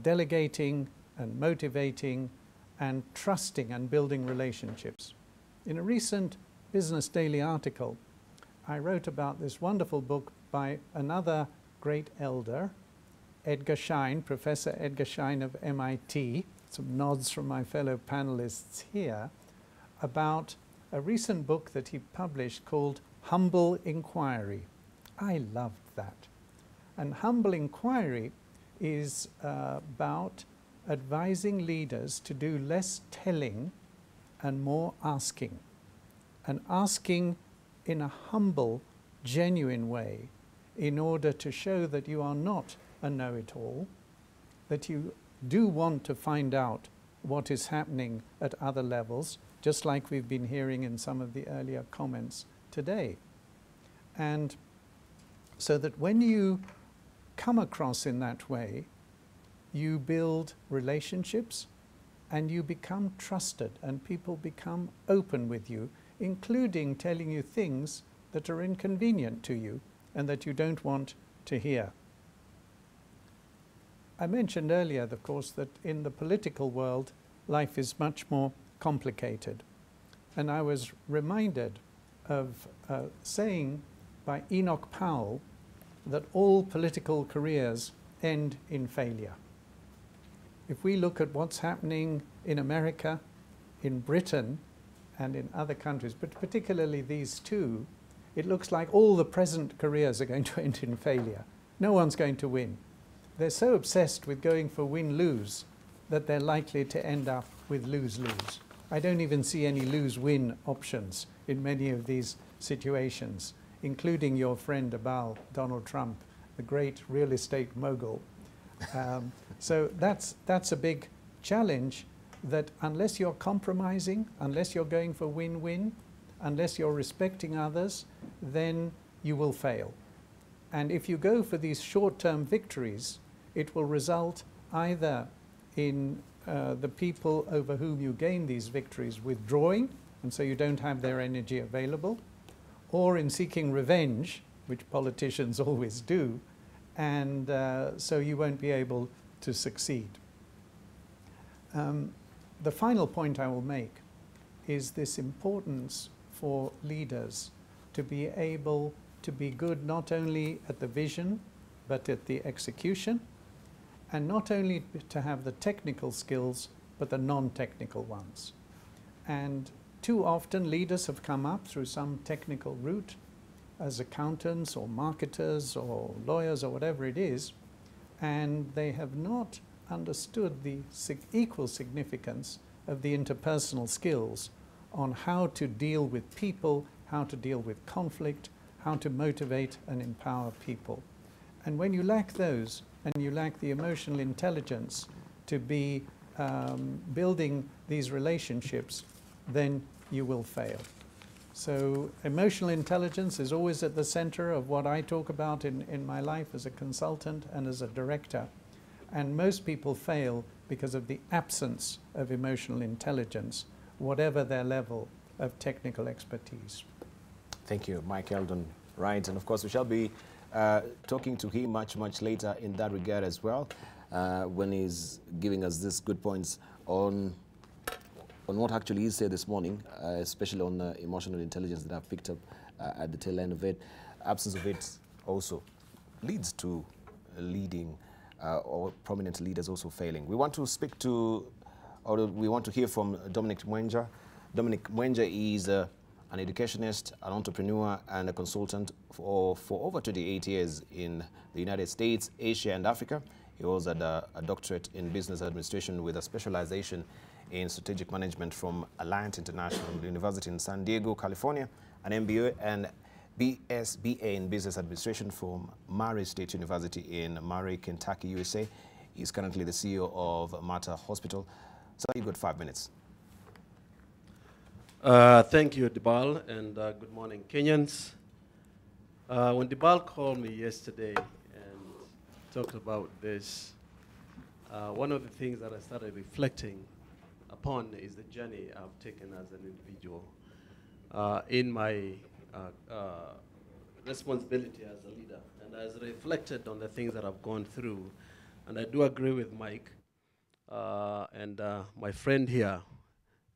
delegating and motivating and trusting and building relationships. In a recent Business Daily article, I wrote about this wonderful book by another great elder, Edgar Schein, Professor Edgar Schein of MIT, some nods from my fellow panelists here, about a recent book that he published called Humble Inquiry. I loved that. And Humble Inquiry is about advising leaders to do less telling and more asking. And asking in a humble, genuine way in order to show that you are not a know-it-all, that you do want to find out what is happening at other levels, just like we've been hearing in some of the earlier comments today. And so that when you come across in that way, you build relationships and you become trusted and people become open with you, including telling you things that are inconvenient to you and that you don't want to hear. I mentioned earlier, of course, that in the political world, life is much more complicated. And I was reminded of saying by Enoch Powell that all political careers end in failure. If we look at what's happening in America, in Britain, and in other countries, but particularly these two, it looks like all the present careers are going to end in failure. No one's going to win. They're so obsessed with going for win-lose that they're likely to end up with lose-lose. I don't even see any lose-win options in many of these situations, including your friend Debarl, Donald Trump, the great real estate mogul. So that's a big challenge, that unless you're compromising, unless you're going for win-win, unless you're respecting others, then you will fail. And if you go for these short-term victories, it will result either in the people over whom you gain these victories withdrawing, and so you don't have their energy available, or in seeking revenge, which politicians always do, and so you won't be able to succeed. The final point I will make is this importance for leaders to be able to be good not only at the vision, but at the execution, and not only to have the technical skills, but the non-technical ones. And too often leaders have come up through some technical route as accountants or marketers or lawyers or whatever it is, and they have not understood the equal significance of the interpersonal skills on how to deal with people, how to deal with conflict, how to motivate and empower people. And when you lack those, and you lack the emotional intelligence to be building these relationships, then you will fail. So emotional intelligence is always at the center of what I talk about in my life as a consultant and as a director. And most people fail because of the absence of emotional intelligence, whatever their level of technical expertise. Thank you, Mike Eldon. Right, and of course we shall be talking to him much later in that regard as well, when he's giving us these good points on what actually he said this morning, especially on emotional intelligence that I've picked up at the tail end of it. Absence of it also leads to leading or prominent leaders also failing. We want to speak to, or we want to hear from Dominic Mwenja. Dominic Mwenja is an educationist, an entrepreneur, and a consultant for over 28 years in the United States, Asia, and Africa. He also had a doctorate in business administration with a specialization in strategic management from Alliance International University in San Diego, California, an MBA and BSBA in business administration from Murray State University in Murray, Kentucky, USA. He's currently the CEO of Mater Hospital. So you've got 5 minutes. Thank you, Debarl, and good morning, Kenyans. When Debarl called me yesterday and talked about this, one of the things that I started reflecting upon is the journey I've taken as an individual in my responsibility as a leader. And as I reflected on the things that I've gone through, and I do agree with Mike and my friend here,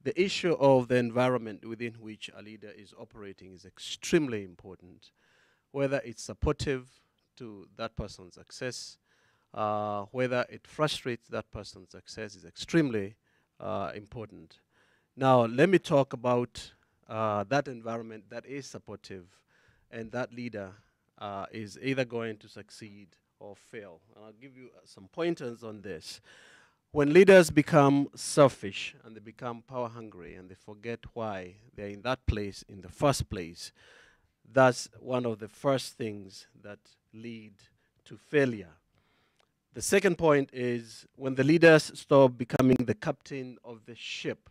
the issue of the environment within which a leader is operating is extremely important, whether it's supportive to that person's success, whether it frustrates that person's success is extremely important. Now, let me talk about that environment that is supportive and that leader is either going to succeed or fail. And I'll give you some pointers on this. When leaders become selfish and they become power hungry and they forget why they're in that place in the first place, that's one of the first things that lead to failure. The second point is when the leaders stop becoming the captain of the ship.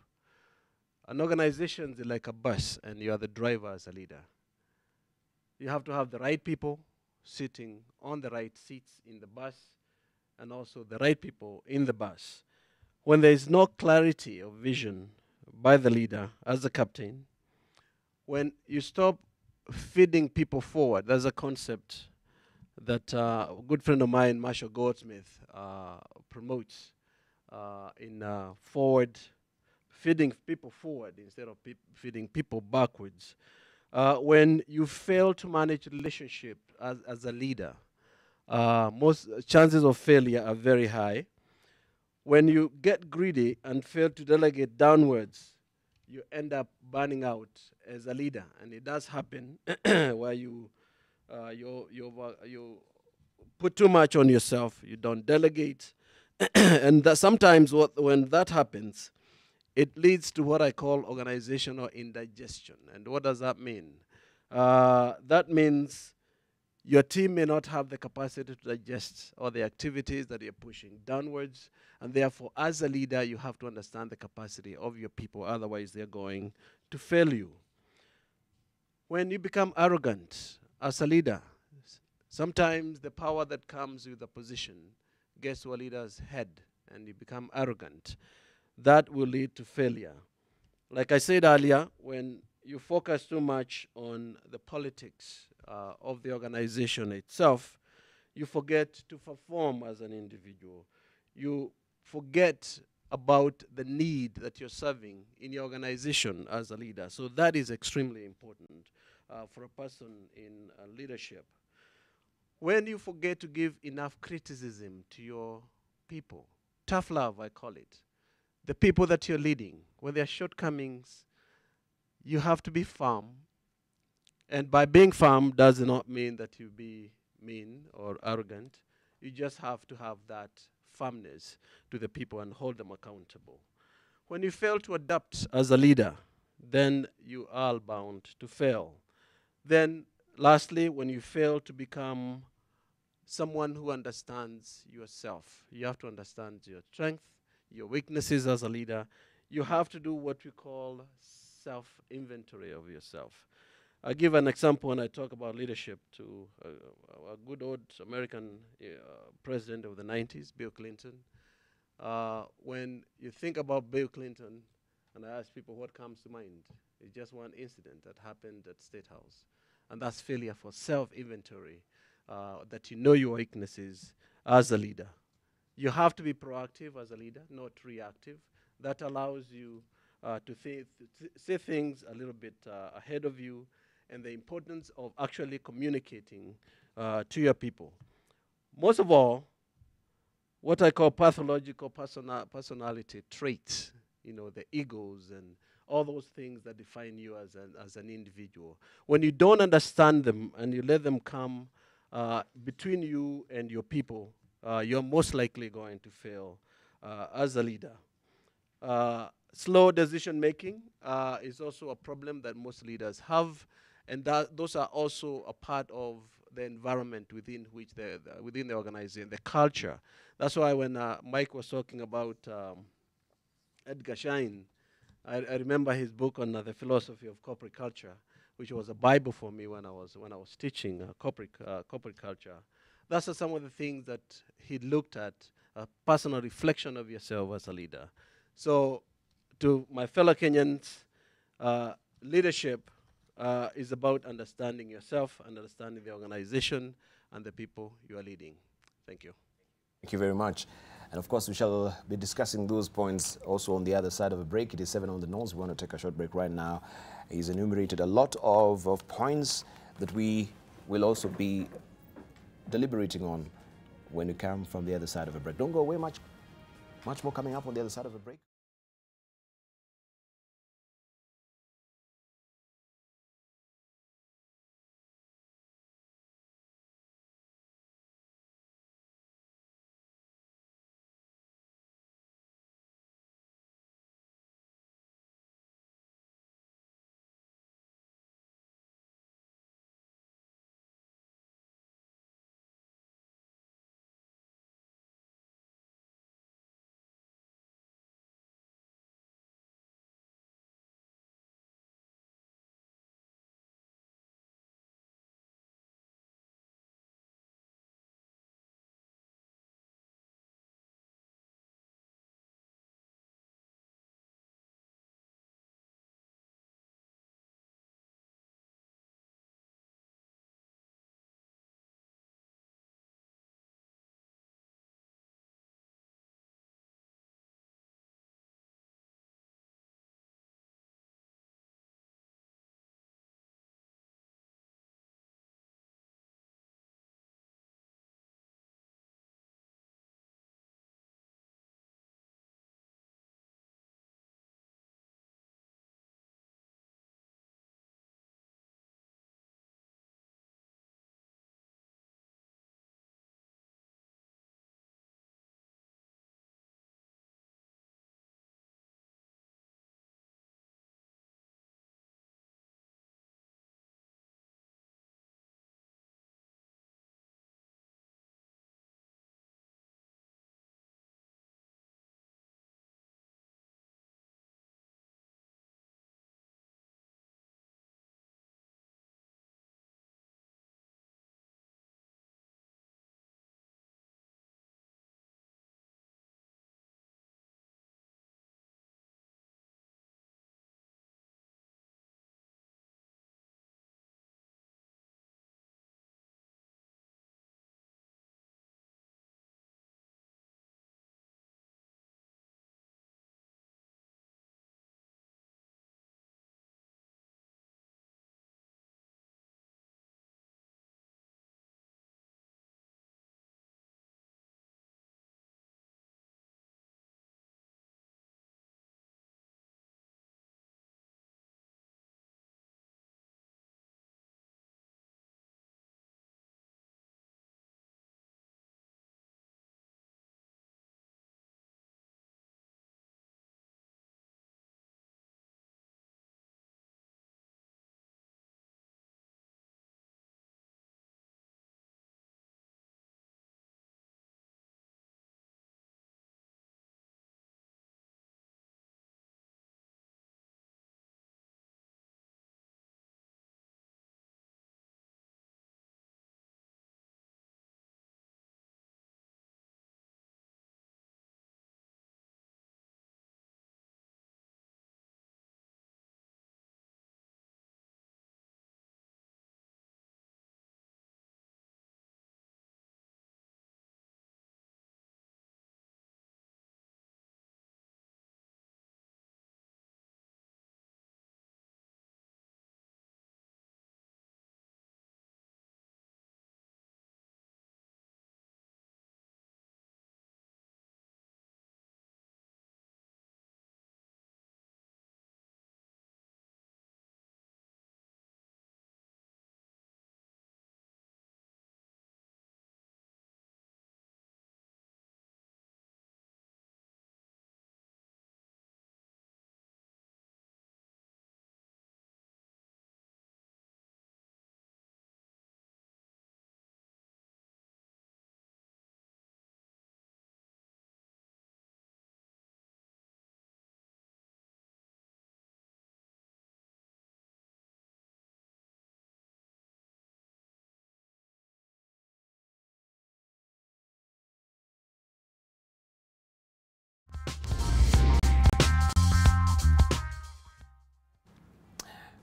An organization is like a bus and you are the driver as a leader. You have to have the right people sitting on the right seats in the bus and also the right people in the bus. When there is no clarity of vision by the leader as the captain, when you stop feeding people forward, there's a concept that a good friend of mine, Marshall Goldsmith, promotes in forward, feeding people forward instead of feeding people backwards. When you fail to manage relationship as a leader, most chances of failure are very high. When you get greedy and fail to delegate downwards, you end up burning out as a leader. And it does happen where you put too much on yourself, you don't delegate. And that sometimes when that happens, it leads to what I call organizational indigestion. And what does that mean? That means your team may not have the capacity to digest all the activities that you're pushing downwards. And therefore, as a leader, you have to understand the capacity of your people. Otherwise, they're going to fail you. When you become arrogant as a leader, sometimes the power that comes with the position gets to a leader's head and you become arrogant. That will lead to failure. Like I said earlier, when you focus too much on the politics of the organization itself, you forget to perform as an individual. You forget about the need that you're serving in your organization as a leader. So that is extremely important for a person in leadership. When you forget to give enough criticism to your people, tough love, I call it, the people that you're leading, when there are shortcomings, you have to be firm. And by being firm does not mean that you be mean or arrogant. You just have to have that firmness to the people and hold them accountable. When you fail to adapt as a leader, then you are bound to fail. Then, lastly, when you fail to become someone who understands yourself, you have to understand your strength, your weaknesses as a leader. You have to do what we call self-inventory of yourself. I'll give an example when I talk about leadership to a good old American president of the 90s, Bill Clinton. When you think about Bill Clinton, and I ask people what comes to mind, It's just one incident that happened at State House. And that's failure for self-inventory, that you know your weaknesses as a leader. You have to be proactive as a leader, not reactive. That allows you to say things a little bit ahead of you, and the importance of actually communicating to your people. Most of all, what I call pathological personality traits, you know, the egos and all those things that define you as an individual. When you don't understand them and you let them come between you and your people, you're most likely going to fail as a leader. Slow decision making is also a problem that most leaders have, and those are also a part of the environment within which within the organization, the culture. That's why when Mike was talking about Edgar Schein, I remember his book on the philosophy of corporate culture, which was a Bible for me when I was teaching corporate culture. That's some of the things that he looked at, a personal reflection of yourself as a leader. So, to my fellow Kenyans, leadership is about understanding yourself and understanding the organization and the people you are leading. Thank you. Thank you very much. And of course, we shall be discussing those points also on the other side of a break. It is 7 on the nose. We want to take a short break right now. He's enumerated a lot of points that we will also be deliberating on when we come from the other side of a break. Don't go away, much more coming up on the other side of a break.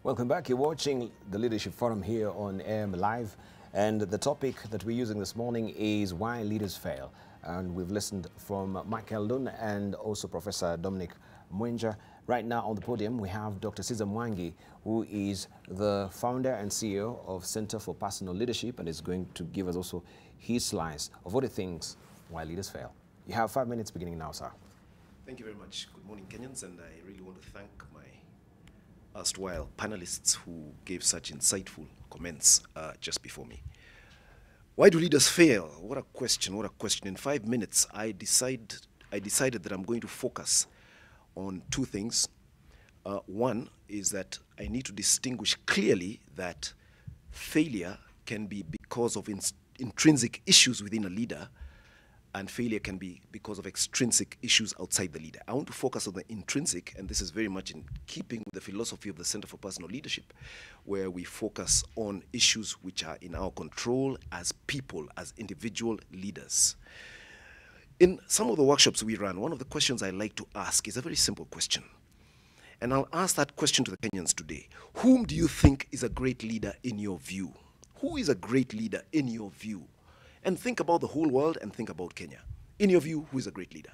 Welcome back. You're watching the Leadership Forum here on AM Live. And the topic that we're using this morning is why leaders fail. And we've listened from Michael Lun and also Professor Dominic Mwenja. Right now on the podium, we have Dr. Caesar Mwangi, who is the founder and CEO of Center for Personal Leadership, and is going to give us also his slice of what he thinks why leaders fail. You have 5 minutes beginning now, sir. Thank you very much. Good morning, Kenyans, and I really want to thank my erstwhile panelists who gave such insightful comments just before me. Why do leaders fail? What a question, what a question. In 5 minutes, I decided that I'm going to focus on two things. One is that I need to distinguish clearly that failure can be because of intrinsic issues within a leader, and failure can be because of extrinsic issues outside the leader. I want to focus on the intrinsic, and this is very much in keeping with the philosophy of the Center for Personal Leadership, where we focus on issues which are in our control as people, as individual leaders. In some of the workshops we run, one of the questions I like to ask is a very simple question. And I'll ask that question to the Kenyans today. Whom do you think is a great leader in your view? Who is a great leader in your view? And think about the whole world and think about Kenya. In your view, who is a great leader?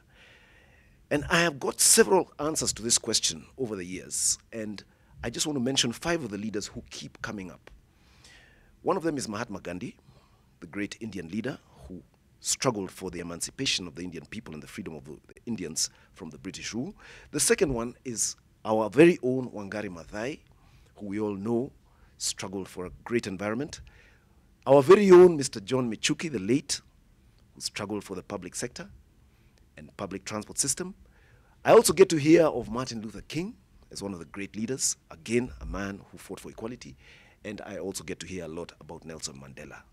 And I have got several answers to this question over the years, and I just want to mention 5 of the leaders who keep coming up. One of them is Mahatma Gandhi, the great Indian leader who struggled for the emancipation of the Indian people and the freedom of the Indians from the British rule. The second one is our very own Wangari Maathai, who we all know struggled for a great environment. Our very own Mr. John Michuki, the late, who struggled for the public sector and public transport system. I also get to hear of Martin Luther King as one of the great leaders, again, a man who fought for equality. And I also get to hear a lot about Nelson Mandela,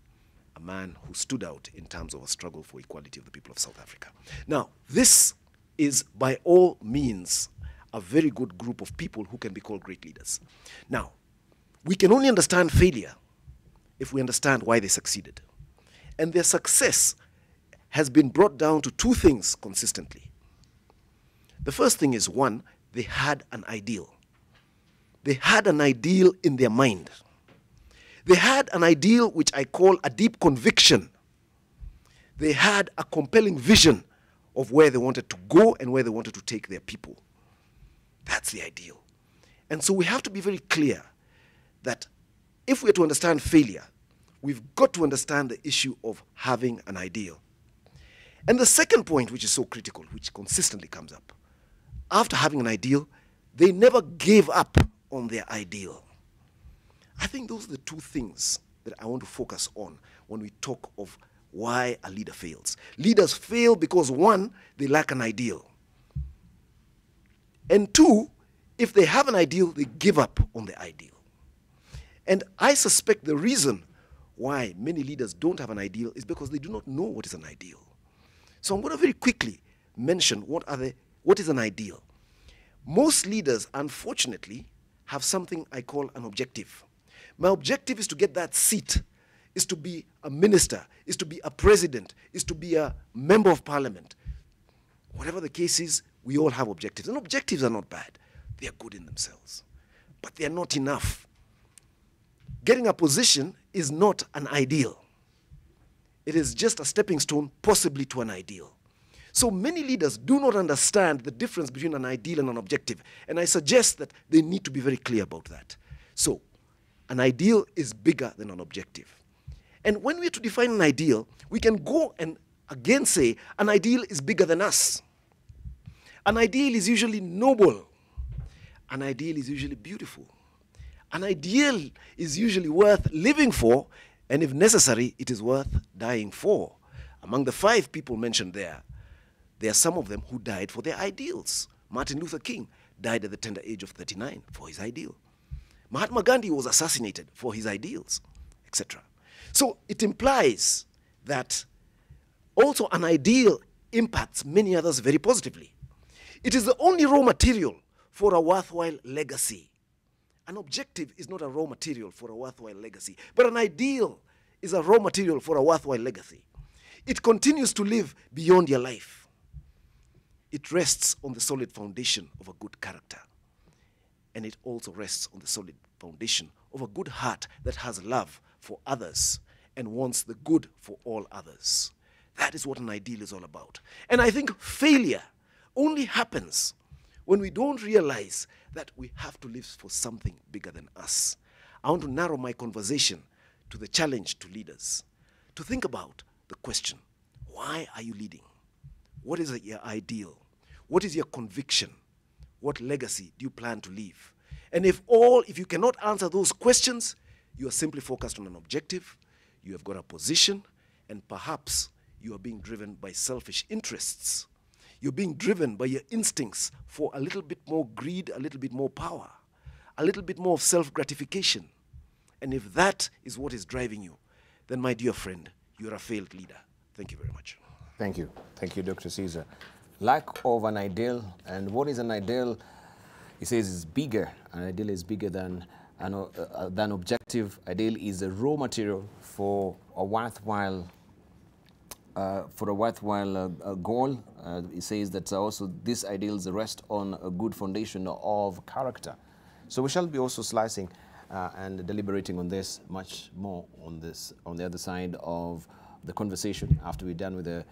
a man who stood out in terms of a struggle for equality of the people of South Africa. Now, this is by all means a very good group of people who can be called great leaders. Now, we can only understand failure if we understand why they succeeded. And their success has been brought down to 2 things consistently. The first thing is, one, they had an ideal. They had an ideal in their mind. They had an ideal which I call a deep conviction. They had a compelling vision of where they wanted to go and where they wanted to take their people. That's the ideal. And so we have to be very clear that if we are to understand failure, we've got to understand the issue of having an ideal. And the second point, which is so critical, which consistently comes up, after having an ideal, they never gave up on their ideal. I think those are the 2 things that I want to focus on when we talk of why a leader fails. Leaders fail because, 1, they lack an ideal. And 2, if they have an ideal, they give up on the ideal. And I suspect the reason why many leaders don't have an ideal is because they do not know what is an ideal. So I'm going to very quickly mention what is an ideal. Most leaders, unfortunately, have something I call an objective. My objective is to get that seat, is to be a minister, is to be a president, is to be a member of parliament. Whatever the case is, we all have objectives. And objectives are not bad. They are good in themselves. But they are not enough. Getting a position is not an ideal. It is just a stepping stone, possibly to an ideal. So many leaders do not understand the difference between an ideal and an objective. And I suggest that they need to be very clear about that. So, an ideal is bigger than an objective. And when we are to define an ideal, we can go and again say an ideal is bigger than us. An ideal is usually noble. An ideal is usually beautiful. An ideal is usually worth living for, and if necessary, it is worth dying for. Among the 5 people mentioned there are some of them who died for their ideals. Martin Luther King died at the tender age of 39 for his ideal. Mahatma Gandhi was assassinated for his ideals, etc. So it implies that also an ideal impacts many others very positively. It is the only raw material for a worthwhile legacy. An objective is not a raw material for a worthwhile legacy, but an ideal is a raw material for a worthwhile legacy. It continues to live beyond your life. It rests on the solid foundation of a good character. And it also rests on the solid foundation of a good heart that has love for others and wants the good for all others. That is what an ideal is all about. And I think failure only happens when we don't realize that we have to live for something bigger than us. I want to narrow my conversation to the challenge to leaders, to think about the question, why are you leading? What is your ideal? What is your conviction? What legacy do you plan to leave? And if you cannot answer those questions, you are simply focused on an objective, you have got a position, and perhaps you are being driven by selfish interests. You're being driven by your instincts for a little bit more greed, a little bit more power, a little bit more of self-gratification. And if that is what is driving you, then my dear friend, you're a failed leader. Thank you very much. Thank you. Thank you, Dr. Caesar. Lack of an ideal, and what is an ideal? He says it's bigger. An ideal is bigger than objective. Ideal is a raw material for a worthwhile goal. He says that also these ideals rest on a good foundation of character. So we shall be also slicing and deliberating on this much more on the other side of the conversation after we're done with the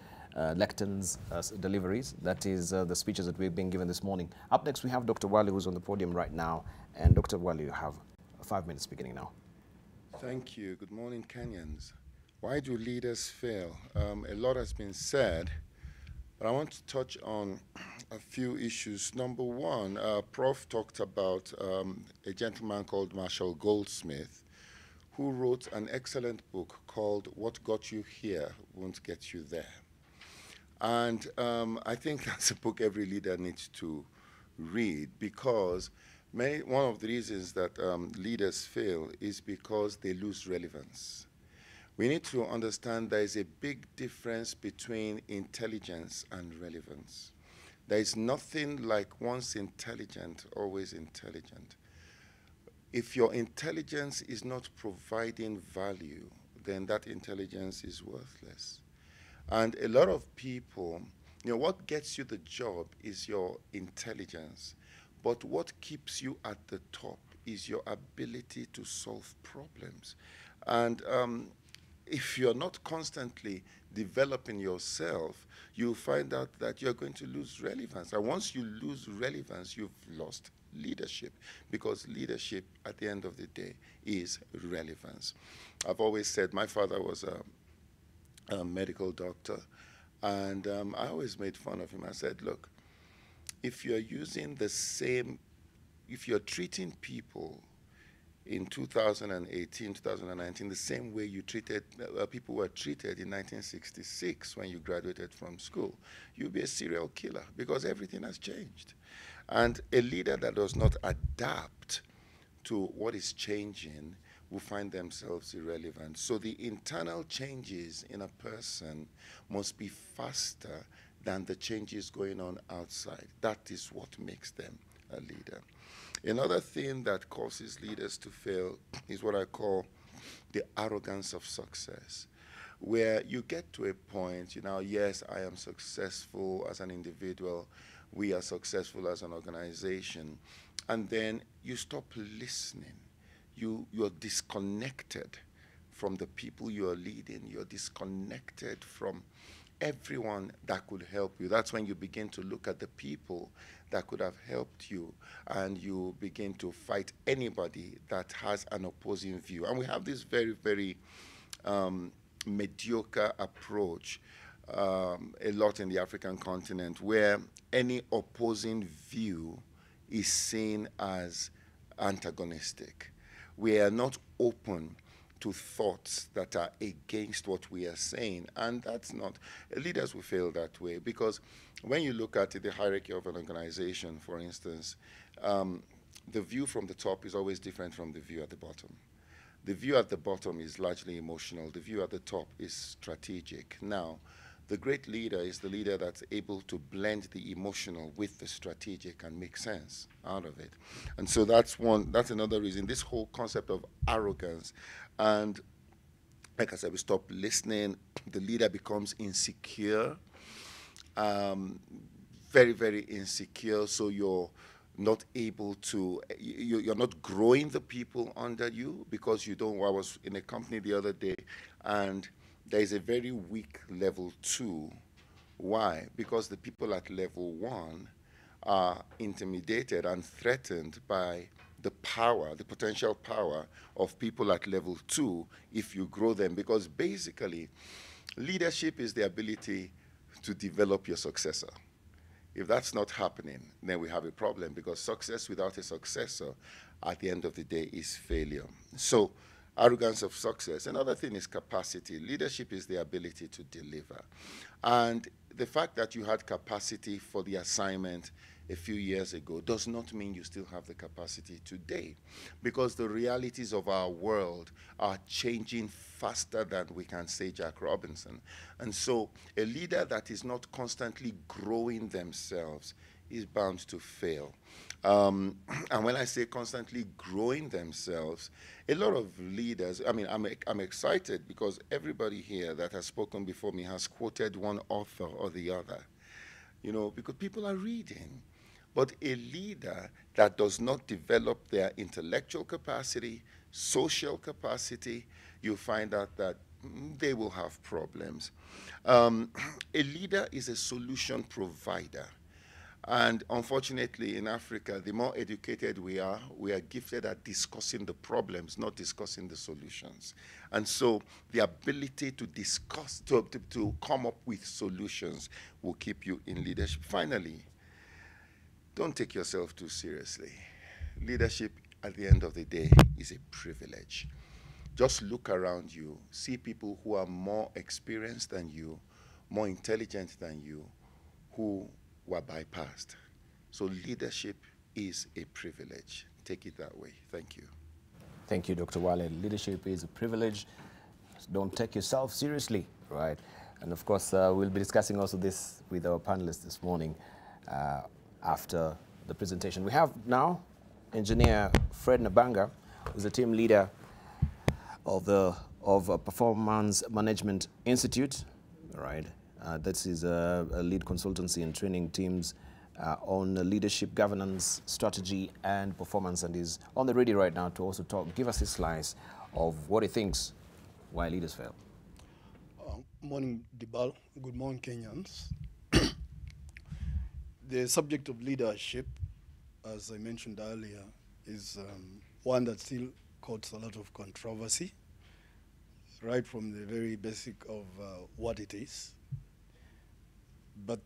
lecterns deliveries, that is the speeches that we've been given this morning. Up next we have Dr. Wali, who's on the podium right now, and Dr. Wali, you have 5 minutes beginning now. Thank you. Good morning, Kenyans. Why do leaders fail? A lot has been said, but I want to touch on a few issues. Number one, Prof talked about a gentleman called Marshall Goldsmith, who wrote an excellent book called What Got You Here Won't Get You There. And I think that's a book every leader needs to read, because one of the reasons that leaders fail is because they lose relevance. We need to understand there is a big difference between intelligence and relevance. There is nothing like once intelligent, always intelligent. If your intelligence is not providing value, then that intelligence is worthless. And a lot of people, what gets you the job is your intelligence. But what keeps you at the top is your ability to solve problems. And if you're not constantly developing yourself, you'll find out that you're going to lose relevance. And once you lose relevance, you've lost leadership, because leadership at the end of the day is relevance. I've always said my father was a medical doctor, and I always made fun of him. I said, look, if you're using if you're treating people in 2018, 2019, the same way you treated people were treated in 1966 when you graduated from school, you'll be a serial killer, because everything has changed. And a leader that does not adapt to what is changing will find themselves irrelevant. So the internal changes in a person must be faster than the changes going on outside. That is what makes them a leader. Another thing that causes leaders to fail is what I call the arrogance of success, where you get to a point, yes, I am successful as an individual, we are successful as an organization, and then you stop listening. You're disconnected from the people you are leading. You're disconnected from everyone that could help you. That's when you begin to look at the people that could have helped you, and you begin to fight anybody that has an opposing view. And we have this very, very mediocre approach a lot in the African continent, where any opposing view is seen as antagonistic. We are not open to thoughts that are against what we are saying, and that's not, leaders will fail that way, because when you look at the hierarchy of an organization, for instance, the view from the top is always different from the view at the bottom. The view at the bottom is largely emotional. The view at the top is strategic. Now, the great leader is the leader that's able to blend the emotional with the strategic and make sense out of it. And so that's another reason, this whole concept of arrogance. And like I said, we stop listening, the leader becomes insecure, very, very insecure. So not able to, you're not growing the people under you because you don't. I was in a company the other day, and there is a very weak level 2. Why? Because the people at level 1 are intimidated and threatened by the power, the potential power of people at level 2 if you grow them. Because basically, leadership is the ability to develop your successor. If that's not happening, then we have a problem, because success without a successor at the end of the day is failure. So arrogance of success. Another thing is capacity. Leadership is the ability to deliver. And the fact that you had capacity for the assignment a few years ago does not mean you still have the capacity today, because the realities of our world are changing faster than we can say Jack Robinson. And so a leader that is not constantly growing themselves is bound to fail. And when I say constantly growing themselves, a lot of leaders, I mean, I'm excited because everybody here that has spoken before me has quoted one author or the other, you know, because people are reading. But a leader that does not develop their intellectual capacity, social capacity, you find out that they will have problems. A leader is a solution provider. And unfortunately, in Africa, the more educated we are gifted at discussing the problems, not discussing the solutions. And so the ability to discuss, to come up with solutions will keep you in leadership. Finally, don't take yourself too seriously. Leadership, at the end of the day, is a privilege. Just look around you, see people who are more experienced than you, more intelligent than you, who were bypassed. So leadership is a privilege. Take it that way. Thank you. Thank you, Dr. Wale. Leadership is a privilege. Don't take yourself seriously, right? And of course, we'll be discussing also this with our panelists this morning after the presentation. We have now Engineer Fred Nabanga, who's a team leader of the Performance Management Institute, right? This is a lead consultancy and training teams on leadership, governance, strategy, and performance, and is on the ready right now to also give us a slice of what he thinks why leaders fail. Morning, Debarl. Good morning, Kenyans. The subject of leadership, as I mentioned earlier, is one that still causes a lot of controversy, right from the very basic of what it is. But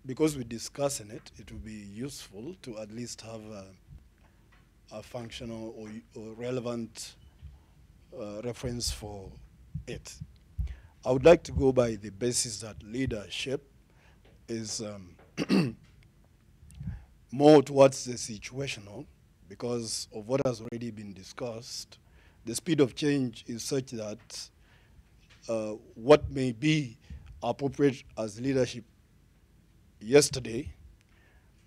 because we're discussing it, it will be useful to at least have a functional or relevant reference for it. I would like to go by the basis that leadership is more towards the situational, because of what has already been discussed. The speed of change is such that what may be appropriate as leadership yesterday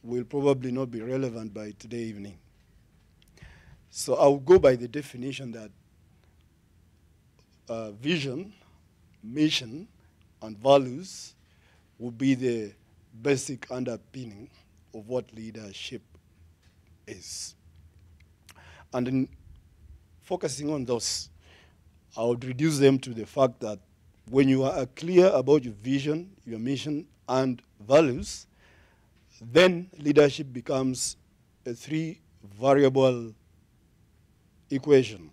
will probably not be relevant by today evening. So I'll go by the definition that vision, mission, and values will be the basic underpinning of what leadership is. And in focusing on those, I would reduce them to the fact that when you are clear about your vision, your mission, and values, then leadership becomes a 3-variable equation.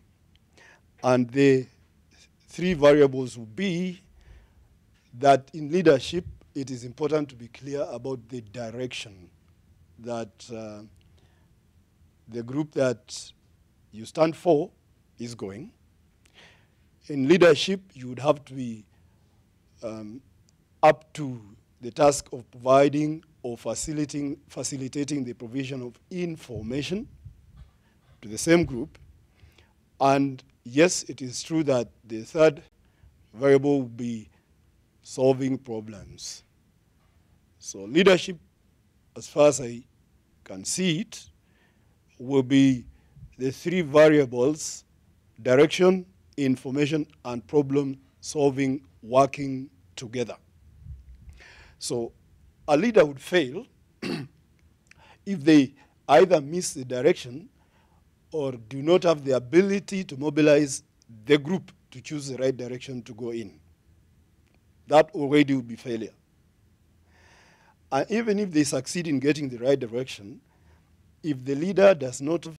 And the 3 variables will be that in leadership, it is important to be clear about the direction that the group that you stand for is going. In leadership, you would have to be up to the task of providing or facilitating the provision of information to the same group. And yes, it is true that the 3rd variable will be solving problems. So leadership, as far as I can see it, will be the 3 variables: direction, information, and problem solving working together. So a leader would fail if they either miss the direction or do not have the ability to mobilize the group to choose the right direction to go in. That already will be failure. And even if they succeed in getting the right direction, if the leader does not have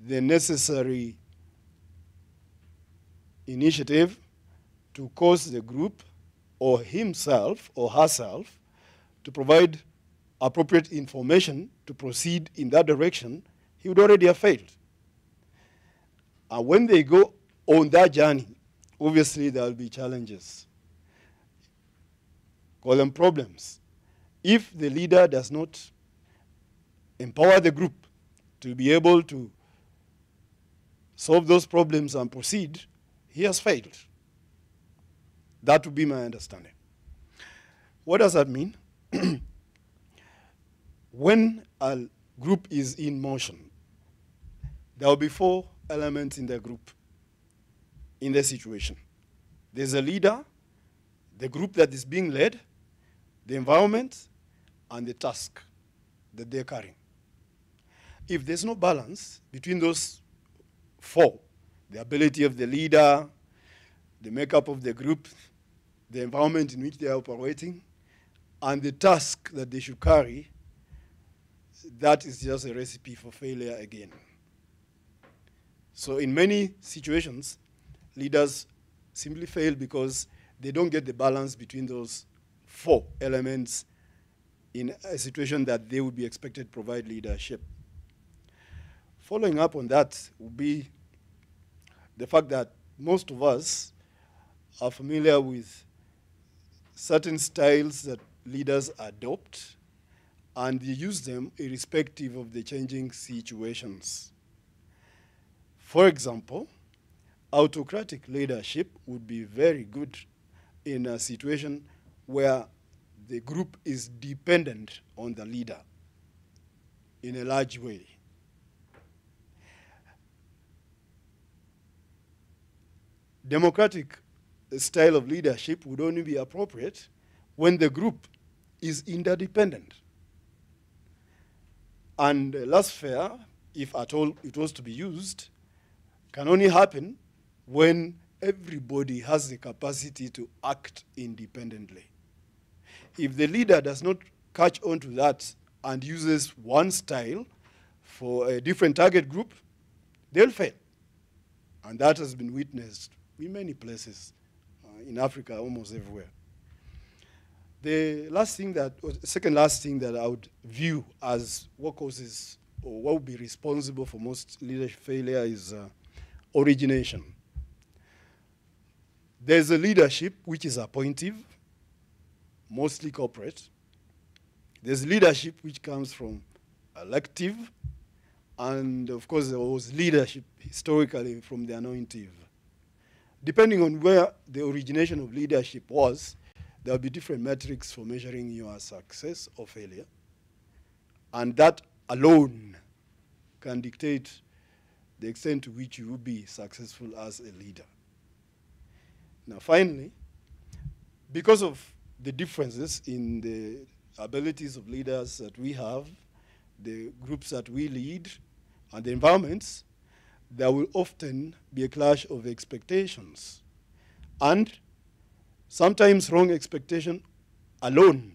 the necessary initiative to cause the group or himself or herself to provide appropriate information to proceed in that direction, he would already have failed. And when they go on that journey, obviously there will be challenges. Call them problems. If the leader does not empower the group to be able to solve those problems and proceed, he has failed. That would be my understanding. What does that mean? When a group is in motion, there will be 4 elements in the group, in the situation. There's a leader, the group that is being led, the environment, and the task that they're carrying. If there's no balance between those 4, the ability of the leader, the makeup of the group, the environment in which they are operating, and the task that they should carry, that is just a recipe for failure again. So in many situations, leaders simply fail because they don't get the balance between those 4 elements in a situation that they would be expected to provide leadership. Following up on that would be the fact that most of us are familiar with certain styles that leaders adopt, and they use them irrespective of the changing situations. For example, autocratic leadership would be very good in a situation where the group is dependent on the leader in a large way. Democratic style of leadership would only be appropriate when the group is interdependent. And laissez-faire, if at all it was to be used, can only happen when everybody has the capacity to act independently. If the leader does not catch on to that and uses one style for a different target group, they'll fail. And that has been witnessed in many places, in Africa, almost everywhere. The last thing that, or second last thing that I would view as what causes or what would be responsible for most leadership failure is origination. There's a leadership which is appointive, mostly corporate. There's leadership which comes from elective, and of course there was leadership historically from the anointive. Depending on where the origination of leadership was, there will be different metrics for measuring your success or failure. And that alone can dictate the extent to which you will be successful as a leader. Now finally, because of the differences in the abilities of leaders that we have, the groups that we lead, and the environments, there will often be a clash of expectations. And sometimes wrong expectation alone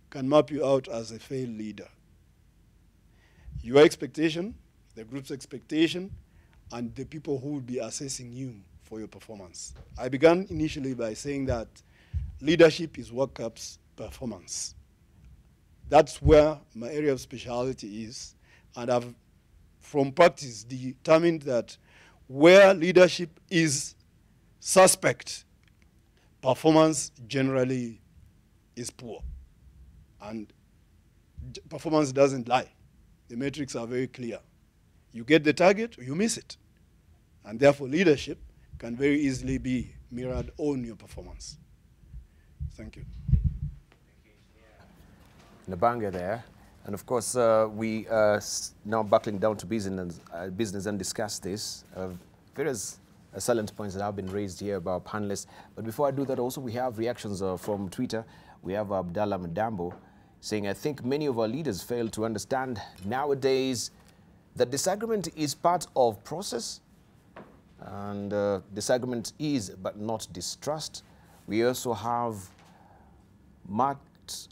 can map you out as a failed leader. Your expectation, the group's expectation, and the people who will be assessing you for your performance. I began initially by saying that leadership is what caps performance. That's where my area of specialty is, and I've, from practice, determined that where leadership is suspect, performance generally is poor. And performance doesn't lie. The metrics are very clear. You get the target, or you miss it. And therefore, leadership can very easily be mirrored on your performance. Thank you. Nabanga there. And of course, we now buckling down to business and discuss this. Various salient points that have been raised here about panelists. But before I do that, also we have reactions from Twitter. We have Abdallah Madambo. saying, I think many of our leaders fail to understand nowadays that disagreement is part of process, and disagreement is but not distrust. We also have Matt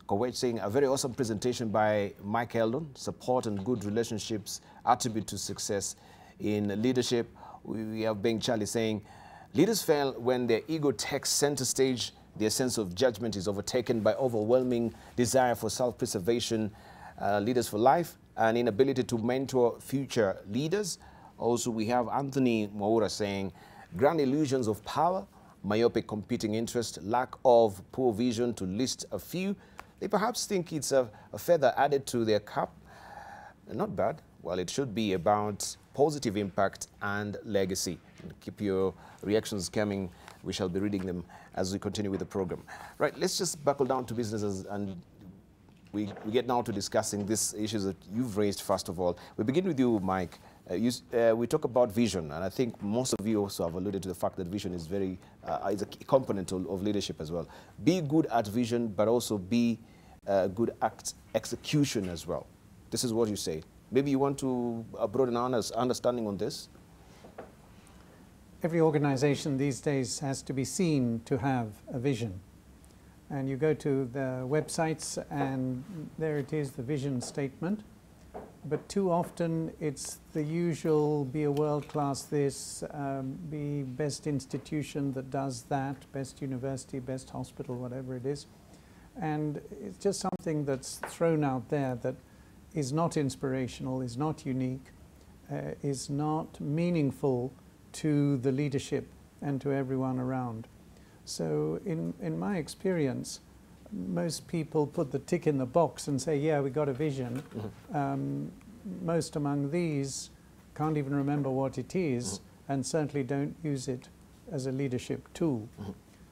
Kowech saying, a very awesome presentation by Mike Eldon, support and good relationships attribute to success in leadership. We have Beng Charlie saying, leaders fail when their ego takes center stage, their sense of judgment is overtaken by overwhelming desire for self-preservation, leaders for life, and inability to mentor future leaders. Also, we have Anthony Mwaura saying, grand illusions of power, myopic competing interest, lack of poor vision, to list a few. They perhaps think it's a feather added to their cap. Not bad. Well, it should be about positive impact and legacy. Keep your reactions coming. We shall be reading them as we continue with the program. Right, let's just buckle down to businesses, and we get now to discussing these issues that you've raised first of all. We begin with you, Mike. We talk about vision, and I think most of you also have alluded to the fact that vision is is a key component of leadership as well. Be good at vision, but also be good at execution as well. This is what you say. Maybe you want to broaden our understanding on this? Every organization these days has to be seen to have a vision. And you go to the websites and there it is, the vision statement. But too often it's the usual, be a world-class this, be best institution that does that, best university, best hospital, whatever it is. And it's just something that's thrown out there that is not inspirational, is not unique, is not meaningful to the leadership and to everyone around. So in my experience, most people put the tick in the box and say, yeah, we got a vision. Most among these can't even remember what it is and certainly don't use it as a leadership tool.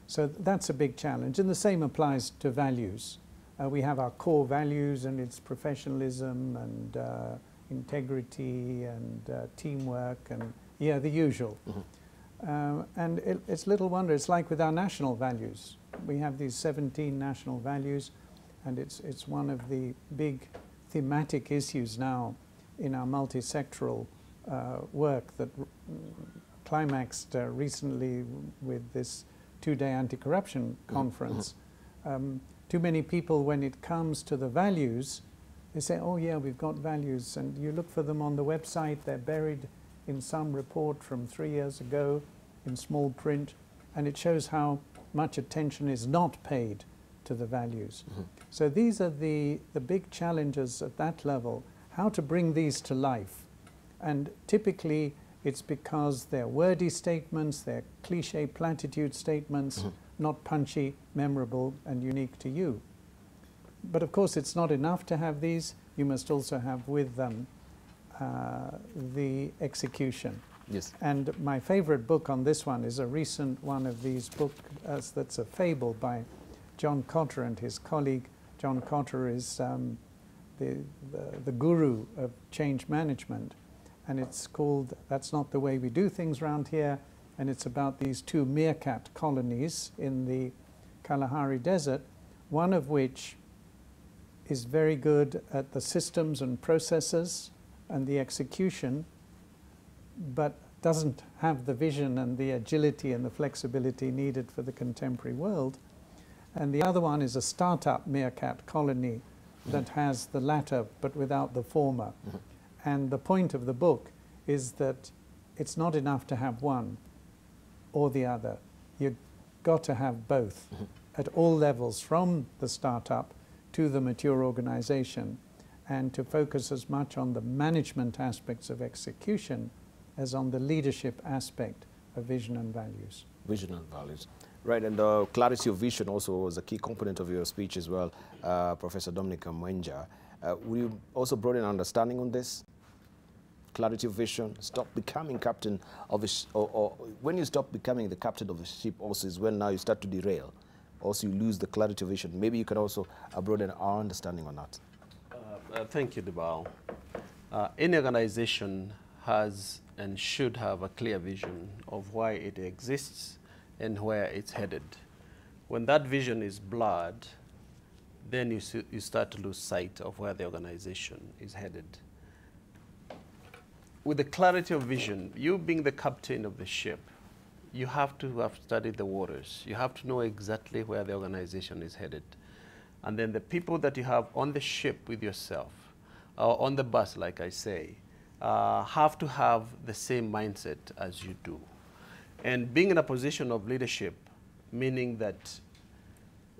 So that's a big challenge. And the same applies to values. We have our core values, and it's professionalism and integrity and teamwork and, yeah, the usual. And it's little wonder, it's like with our national values. We have these 17 national values, and it's one of the big thematic issues now in our multi-sectoral work that climaxed recently with this 2-day anti-corruption conference. Too many people, when it comes to the values, they say, oh yeah, we've got values, and you look for them on the website, they're buried in some report from 3 years ago in small print, and it shows how much attention is not paid to the values. So these are the big challenges at that level, how to bring these to life. And typically it's because they're wordy statements, they're cliche platitude statements, not punchy, memorable and unique to you. But of course it's not enough to have these, you must also have with them the execution. Yes. And my favorite book on this one is a recent one of these books that's a fable by John Cotter and his colleague. John Cotter is the guru of change management, and it's called That's Not the Way We Do Things Around Here, and it's about these 2 meerkat colonies in the Kalahari Desert, one of which is very good at the systems and processes and the execution, but doesn't have the vision and the agility and the flexibility needed for the contemporary world. And the other one is a startup meerkat colony that has the latter but without the former. And the point of the book is that it's not enough to have one or the other. You've got to have both at all levels, from the startup to the mature organization, and to focus as much on the management aspects of execution as on the leadership aspect of vision and values. Vision and values. Right, and clarity of vision also was a key component of your speech as well, Professor Dominica Mwenja. Will you also broaden understanding on this? Clarity of vision, stop becoming captain of a or when you stop becoming the captain of a ship also is when now you start to derail. Also you lose the clarity of vision. Maybe you can also broaden our understanding on that. Thank you, Debarl. Any organization has and should have a clear vision of why it exists and where it's headed. When that vision is blurred, then you start to lose sight of where the organization is headed. With the clarity of vision, you being the captain of the ship, you have to have studied the waters. You have to know exactly where the organization is headed. And then the people that you have on the ship with yourself, or on the bus, like I say, have to have the same mindset as you do. And being in a position of leadership, meaning that,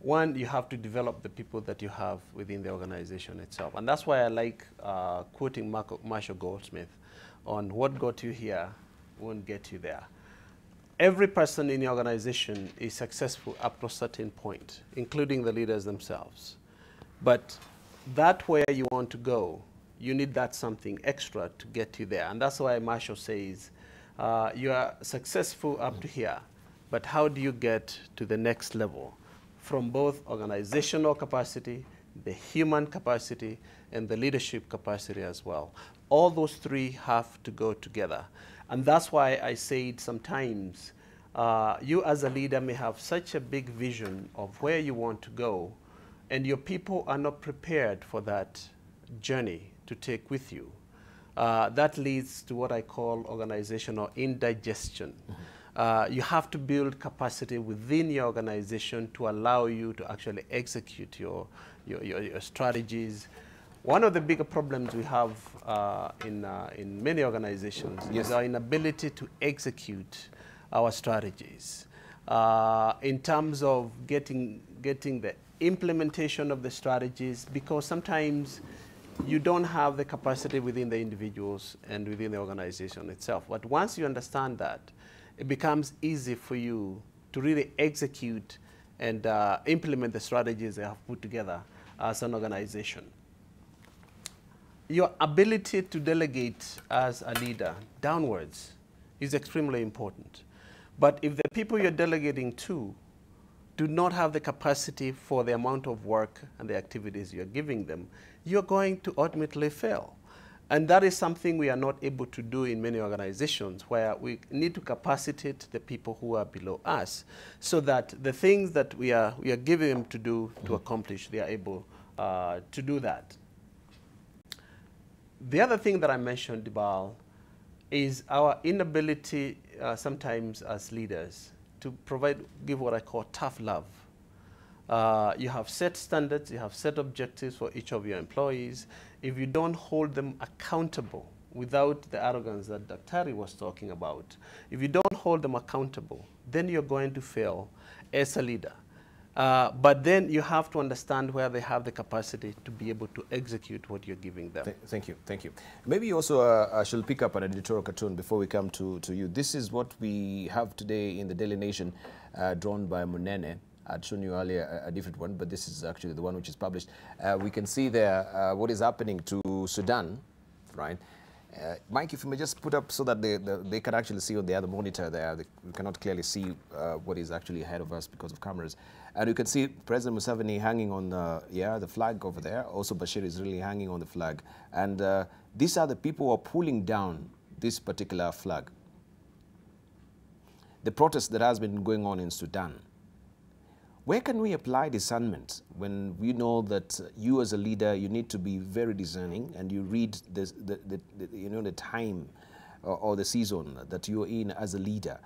one, you have to develop the people that you have within the organization itself. And that's why I like quoting Marshall Goldsmith on what got you here won't get you there. Every person in the organization is successful up to a certain point, including the leaders themselves. But that where you want to go, you need that something extra to get you there. And that's why Marshall says, you are successful up to here, but how do you get to the next level? From both organizational capacity, the human capacity, and the leadership capacity as well. All those three have to go together. And that's why I said sometimes you as a leader may have such a big vision of where you want to go, and your people are not prepared for that journey to take with you. That leads to what I call organizational indigestion. You have to build capacity within your organization to allow you to actually execute your strategies. One of the bigger problems we have in many organizations is our inability to execute our strategies. In terms of getting the implementation of the strategies, because sometimes you don't have the capacity within the individuals and within the organization itself. But once you understand that, it becomes easy for you to really execute and implement the strategies they have put together as an organization. Your ability to delegate as a leader downwards is extremely important. But if the people you're delegating to do not have the capacity for the amount of work and the activities you're giving them, you're going to ultimately fail. And that is something we are not able to do in many organizations, where we need to capacitate the people who are below us so that the things that we are giving them to do, to accomplish, they are able to do that. The other thing that I mentioned, Debarl, is our inability sometimes as leaders to give what I call tough love. You have set standards, you have set objectives for each of your employees. If you don't hold them accountable without the arrogance that Dr. was talking about, if you don't hold them accountable, then you're going to fail as a leader. But then you have to understand where they have the capacity to be able to execute what you're giving them. Thank you, thank you. Maybe also I shall pick up an editorial cartoon before we come to you. This is what we have today in the Daily Nation, drawn by Munene. I'd shown you earlier a different one, but this is actually the one which is published. We can see there what is happening to Sudan, right? Mike, if you may just put up so that they can actually see on the other monitor there. We cannot clearly see what is actually ahead of us because of cameras. And you can see President Museveni hanging on the flag over there. Also Bashir is really hanging on the flag. And these are the people who are pulling down this particular flag. The protest that has been going on in Sudan. Where can we apply discernment when we know that you as a leader, you need to be very discerning and you read the time or the season that you're in as a leader?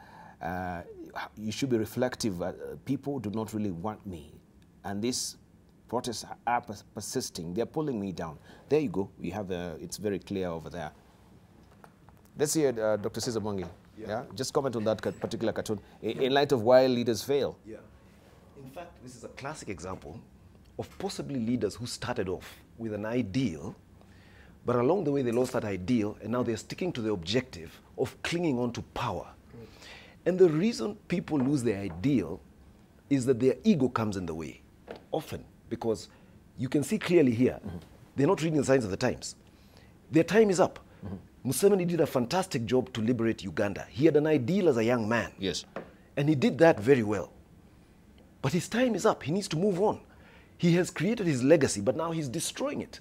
You should be reflective. People do not really want me. And these protests are persisting. They're pulling me down. There you go. We have it's very clear over there. Let's hear Dr. Cesar Mwangi. Yeah. Just comment on that particular cartoon in light of why leaders fail. Yeah. In fact, this is a classic example of possibly leaders who started off with an ideal, but along the way they lost that ideal, and now they're sticking to the objective of clinging on to power. And the reason people lose their ideal is that their ego comes in the way, often, because you can see clearly here, they're not reading the signs of the times. Their time is up. Museveni did a fantastic job to liberate Uganda. He had an ideal as a young man. Yes. And he did that very well. But his time is up. He needs to move on. He has created his legacy, but now he's destroying it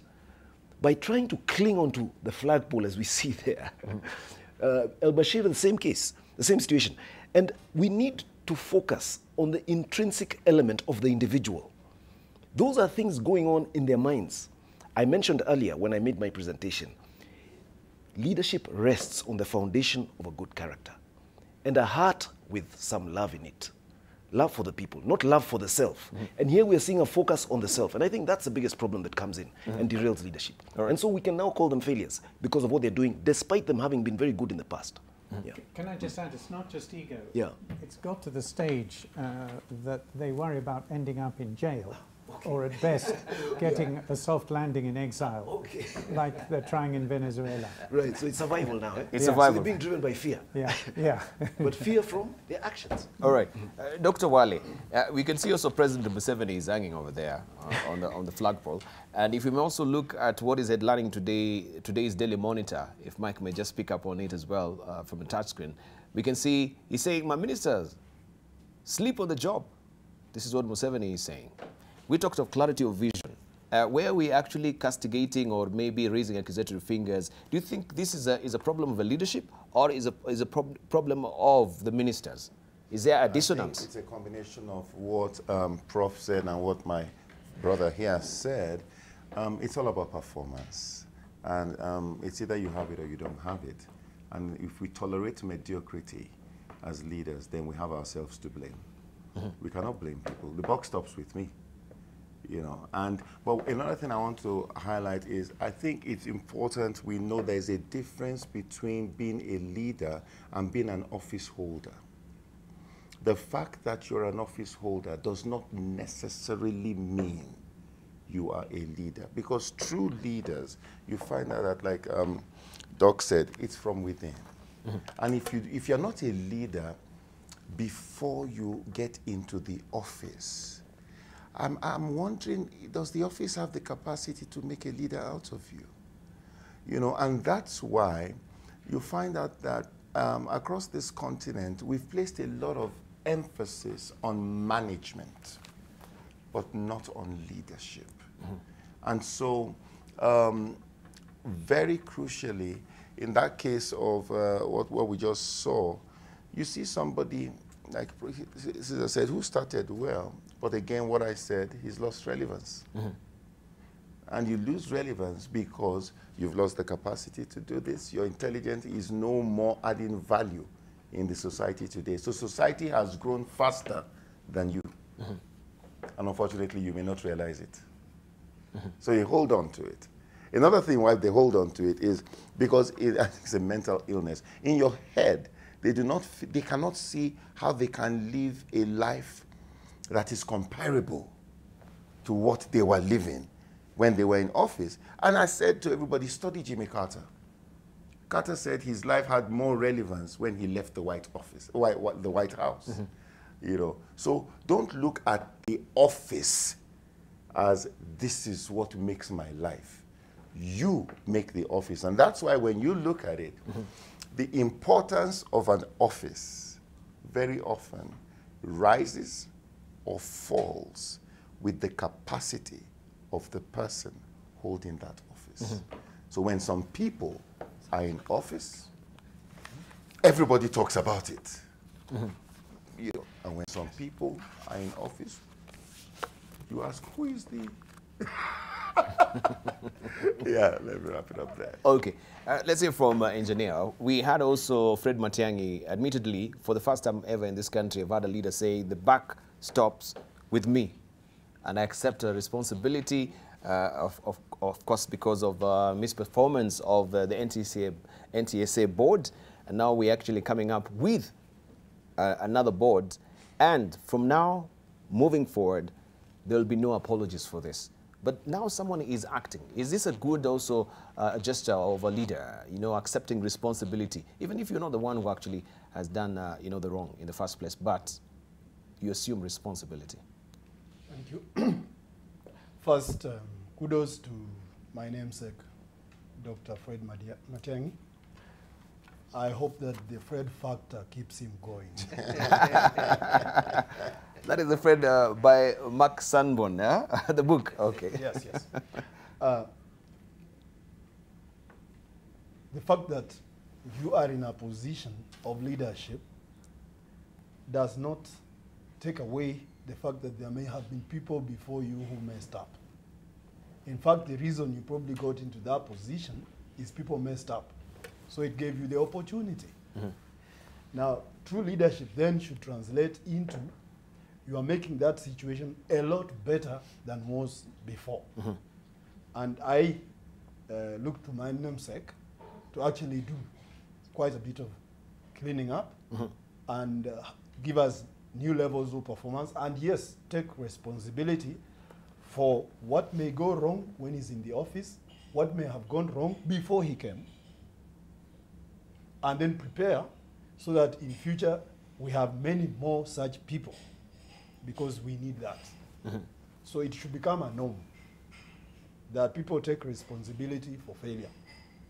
by trying to cling on to the flagpole as we see there. El-Bashir, the same case, the same situation. And we need to focus on the intrinsic element of the individual. Those are things going on in their minds. I mentioned earlier when I made my presentation, leadership rests on the foundation of a good character and a heart with some love in it. Love for the people, not love for the self. And here we're seeing a focus on the self. And I think that's the biggest problem that comes in and derails leadership. And so we can now call them failures because of what they're doing, despite them having been very good in the past. Yeah. Can I just add, it's not just ego. Yeah. It's got to the stage that they worry about ending up in jail. Or at best, getting a soft landing in exile, like they're trying in Venezuela. Right, so it's survival now. It's survival. So they're being driven by fear. Yeah, yeah. But fear from their actions. All right. Dr. Wale, we can see also President Museveni is hanging over there on the flagpole. And if we may also look at what is headlining today's Daily Monitor, if Mike may just pick up on it as well from the touchscreen, we can see he's saying, my ministers, sleep on the job. This is what Museveni is saying. We talked of clarity of vision. Where are we actually castigating or maybe raising accusatory fingers? Do you think this is a problem of a leadership or is a problem of the ministers? Is there a dissonance? I think it's a combination of what Prof said and what my brother here said. It's all about performance. And it's either you have it or you don't have it. And if we tolerate mediocrity as leaders, then we have ourselves to blame. We cannot blame people. The buck stops with me. You know, but another thing I want to highlight is I think it's important we know there's a difference between being a leader and being an office holder. The fact that you're an office holder does not necessarily mean you are a leader, because true leaders, you find out that, like Doc said, it's from within. And if you're not a leader before you get into the office, I'm wondering, does the office have the capacity to make a leader out of you? You know, and that's why you find out that across this continent, we've placed a lot of emphasis on management, but not on leadership. And so, very crucially, in that case of what we just saw, you see somebody, like Caesar said, who started well, but again, what I said, he's lost relevance. And you lose relevance because you've lost the capacity to do this. Your intelligence is no more adding value in the society today. So society has grown faster than you. And unfortunately, you may not realize it. So you hold on to it. Another thing why they hold on to it is because it's a mental illness. In your head, they cannot see how they can live a life that is comparable to what they were living when they were in office. And I said to everybody, study Jimmy Carter. Carter said his life had more relevance when he left the White House. You know, so don't look at the office as this is what makes my life. You make the office, and that's why when you look at it, the importance of an office very often rises or falls with the capacity of the person holding that office. So when some people are in office, everybody talks about it. You know, and when some people are in office, you ask, who is the... Yeah, let me wrap it up there. Okay. Let's hear from engineer. We had also Fred Matiang'i, admittedly, for the first time ever in this country, I've had a leader say, the buck stops with me. And I accept a responsibility, of course, because of misperformance of the NTSA board. And now we're actually coming up with another board. And from now, moving forward, there will be no apologies for this. But now someone is acting. Is this a good also gesture of a leader, you know, accepting responsibility, even if you're not the one who actually has done, you know, the wrong in the first place, but you assume responsibility? Thank you. First, kudos to my namesake, Dr. Fred Matiang'i. I hope that the Fred factor keeps him going. That is the Fred by Mark Sanborn, yeah? The book, okay. Yes, yes. The fact that you are in a position of leadership does not take away the fact that there may have been people before you who messed up. In fact, the reason you probably got into that position is people messed up. So it gave you the opportunity. Now, true leadership then should translate into you are making that situation a lot better than was before. And I look to my namesake to actually do quite a bit of cleaning up and give us new levels of performance, and yes, take responsibility for what may go wrong when he's in the office, what may have gone wrong before he came, and then prepare so that in future we have many more such people, because we need that. So it should become a norm that people take responsibility for failure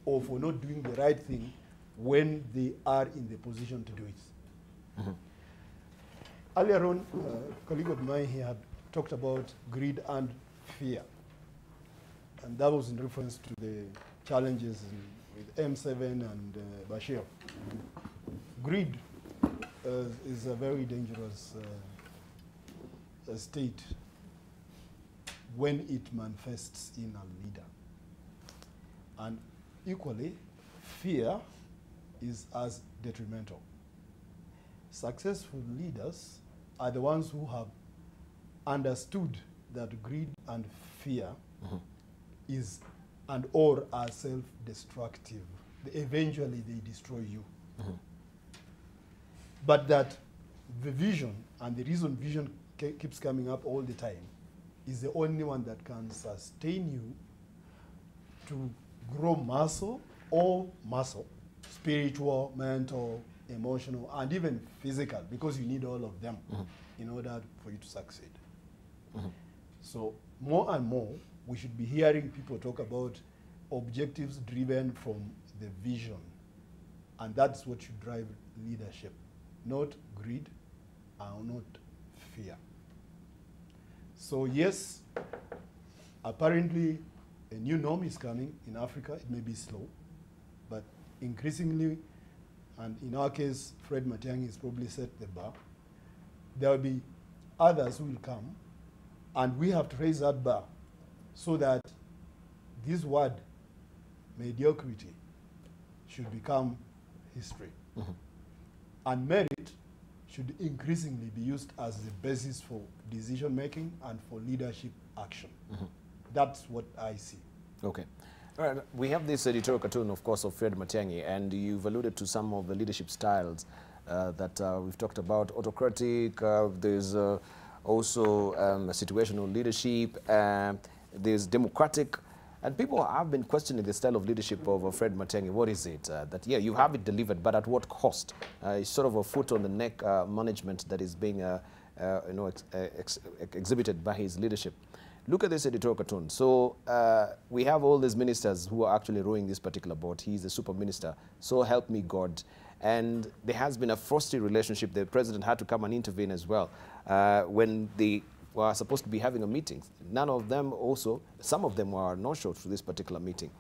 or for not doing the right thing when they are in the position to do it. Earlier on, a colleague of mine here had talked about greed and fear. And that was in reference to the challenges with M7 and Bashir. Greed is a very dangerous state when it manifests in a leader. And equally, fear is as detrimental. Successful leaders are the ones who have understood that greed and fear is and or are self-destructive. Eventually they destroy you. But that the vision, and the reason vision keeps coming up all the time, is the only one that can sustain you to grow muscle, spiritual, mental, emotional, and even physical, because you need all of them in order for you to succeed. So more and more, we should be hearing people talk about objectives driven from the vision. And that's what should drive leadership, not greed and not fear. So yes, apparently a new norm is coming in Africa. It may be slow, but increasingly, and in our case, Fred Matiang'i has probably set the bar. There will be others who will come, and we have to raise that bar so that this word, mediocrity, should become history. And merit should increasingly be used as the basis for decision making and for leadership action. That's what I see. Okay. All right. We have this editorial cartoon, of course, of Fred Matiang'i, and you've alluded to some of the leadership styles that we've talked about. Autocratic, there's also situational leadership, there's democratic, and people have been questioning the style of leadership of Fred Matiang'i. What is it? That, yeah, you have it delivered, but at what cost? It's sort of a foot on the neck management that is being exhibited by his leadership. Look at this editorial cartoon. So we have all these ministers who are actually rowing this particular boat. He's a super minister. So help me God. And there has been a frosty relationship. The president had to come and intervene as well when they were supposed to be having a meeting. None of them also, some of them were no-show to this particular meeting.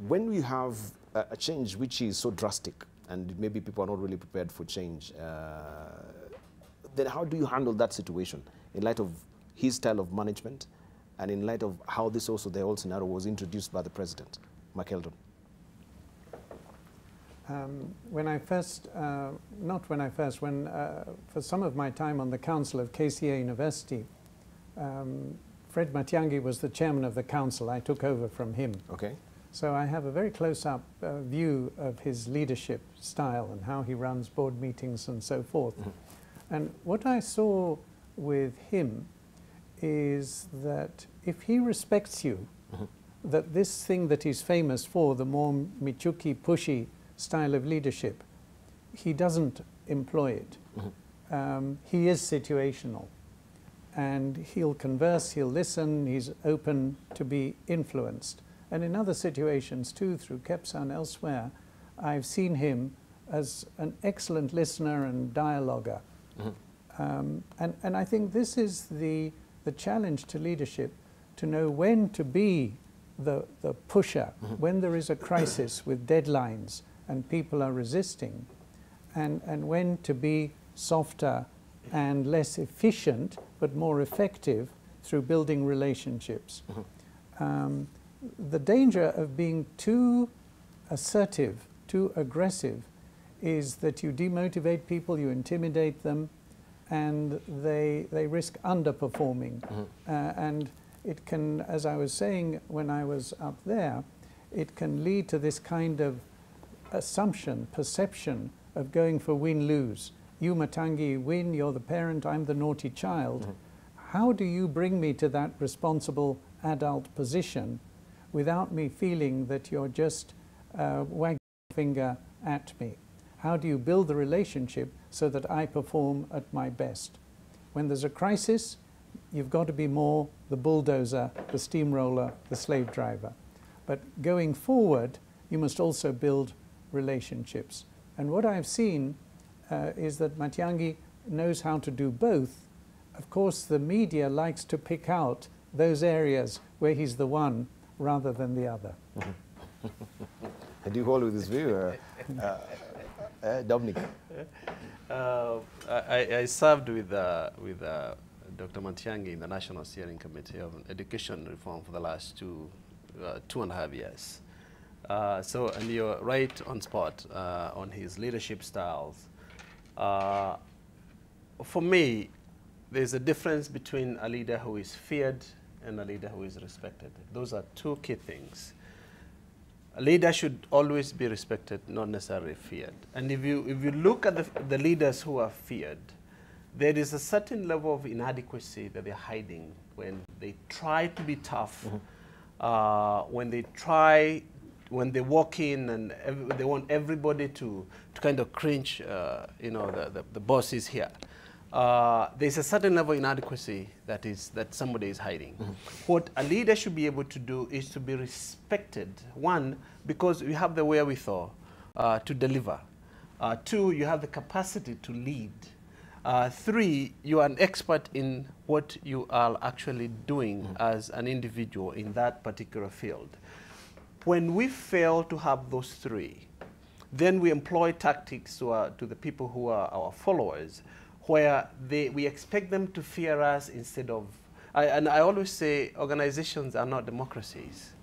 When you have a change which is so drastic, and maybe people are not really prepared for change, then how do you handle that situation in light of his style of management and in light of how this also, the whole scenario was introduced by the president? Makeldon. For some of my time on the council of KCA University, Fred Matiang'i was the chairman of the council. I took over from him. Okay. So I have a very close-up view of his leadership style and how he runs board meetings and so forth. And what I saw with him is that if he respects you, that this thing that he's famous for, the more Michuki, pushy style of leadership, he doesn't employ it. He is situational. And he'll converse, he'll listen, he's open to be influenced. And in other situations too, through KEPSA and elsewhere, I've seen him as an excellent listener and dialoguer. And I think this is the challenge to leadership, to know when to be the pusher, when there is a crisis with deadlines and people are resisting, and when to be softer and less efficient, but more effective through building relationships. The danger of being too assertive, too aggressive, is that you demotivate people, you intimidate them, and they risk underperforming. And it can, as I was saying when I was up there, it can lead to this kind of assumption, perception of going for win-lose. You, Matangi, win, you're the parent, I'm the naughty child. How do you bring me to that responsible adult position without me feeling that you're just wagging your finger at me? How do you build the relationship so that I perform at my best? When there's a crisis, you've got to be more the bulldozer, the steamroller, the slave driver. But going forward, you must also build relationships. And what I've seen is that Matiangi knows how to do both. Of course, the media likes to pick out those areas where he's the one rather than the other. Do you hold with this view, Dominic? I served with Dr. Matiangi in the National Steering Committee of Education Reform for the last 2.5 years. And you're right on spot on his leadership styles. For me, there's a difference between a leader who is feared and a leader who is respected. Those are two key things. A leader should always be respected, not necessarily feared. And if you look at the leaders who are feared, there is a certain level of inadequacy that they're hiding when they try to be tough, when they walk in and they want everybody to kind of cringe, the boss is here. There's a certain level of inadequacy that somebody is hiding. What a leader should be able to do is to be respected. One, because you have the wherewithal to deliver. Two, you have the capacity to lead. Three, you are an expert in what you are actually doing as an individual in that particular field. When we fail to have those three, then we employ tactics to the people who are our followers, where we expect them to fear us instead of... and I always say organizations are not democracies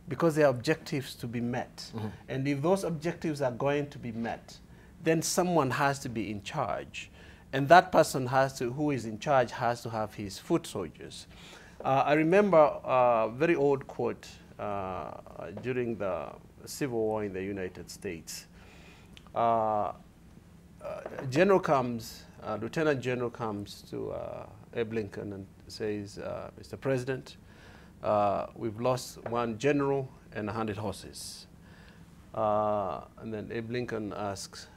because they are objectives to be met. And if those objectives are going to be met, then someone has to be in charge. And that person who is in charge has to have his foot soldiers. I remember a very old quote during the Civil War in the United States. Lieutenant General comes to Abe Lincoln and says, Mr. President, we've lost 1 general and 100 horses. And then Abe Lincoln asks,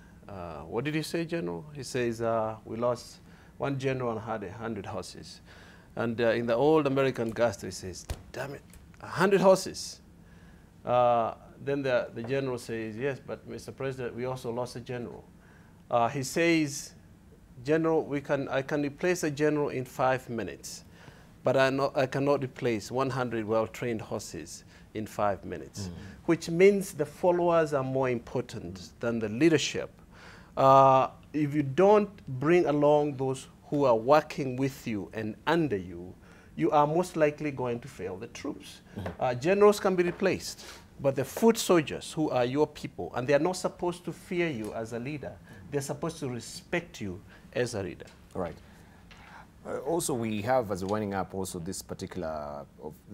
what did you say, General? He says, we lost 1 general and 100 horses. And in the old American gusto, he says, damn it, 100 horses. Then the general says, yes, but Mr. President, we also lost a general. He says, General, I can replace a general in 5 minutes, but I cannot replace 100 well-trained horses in 5 minutes, which means the followers are more important than the leadership. If you don't bring along those who are working with you and under you, you are most likely going to fail the troops. Generals can be replaced, but the foot soldiers who are your people, and they are not supposed to fear you as a leader, they're supposed to respect you as a leader. Right. Also, we have, as winding up, also this particular,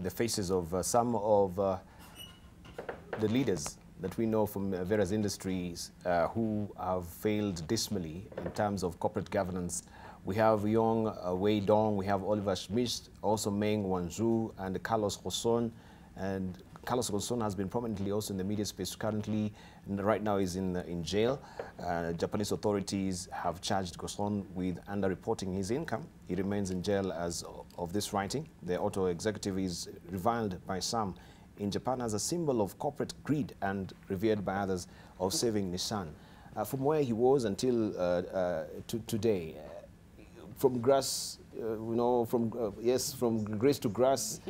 the faces of some of the leaders that we know from various industries who have failed dismally in terms of corporate governance. We have Yong Wei Dong, we have Oliver Schmidt, also Meng Wanzhou, and Carlos Gosson. And Carlos Gosson has been prominently also in the media space currently, and right now is in jail. Japanese authorities have charged Gosson with underreporting his income. He remains in jail as of this writing. The auto executive is reviled by some in Japan as a symbol of corporate greed and revered by others of saving Nissan. From where he was until today, from grass, from grace to grass,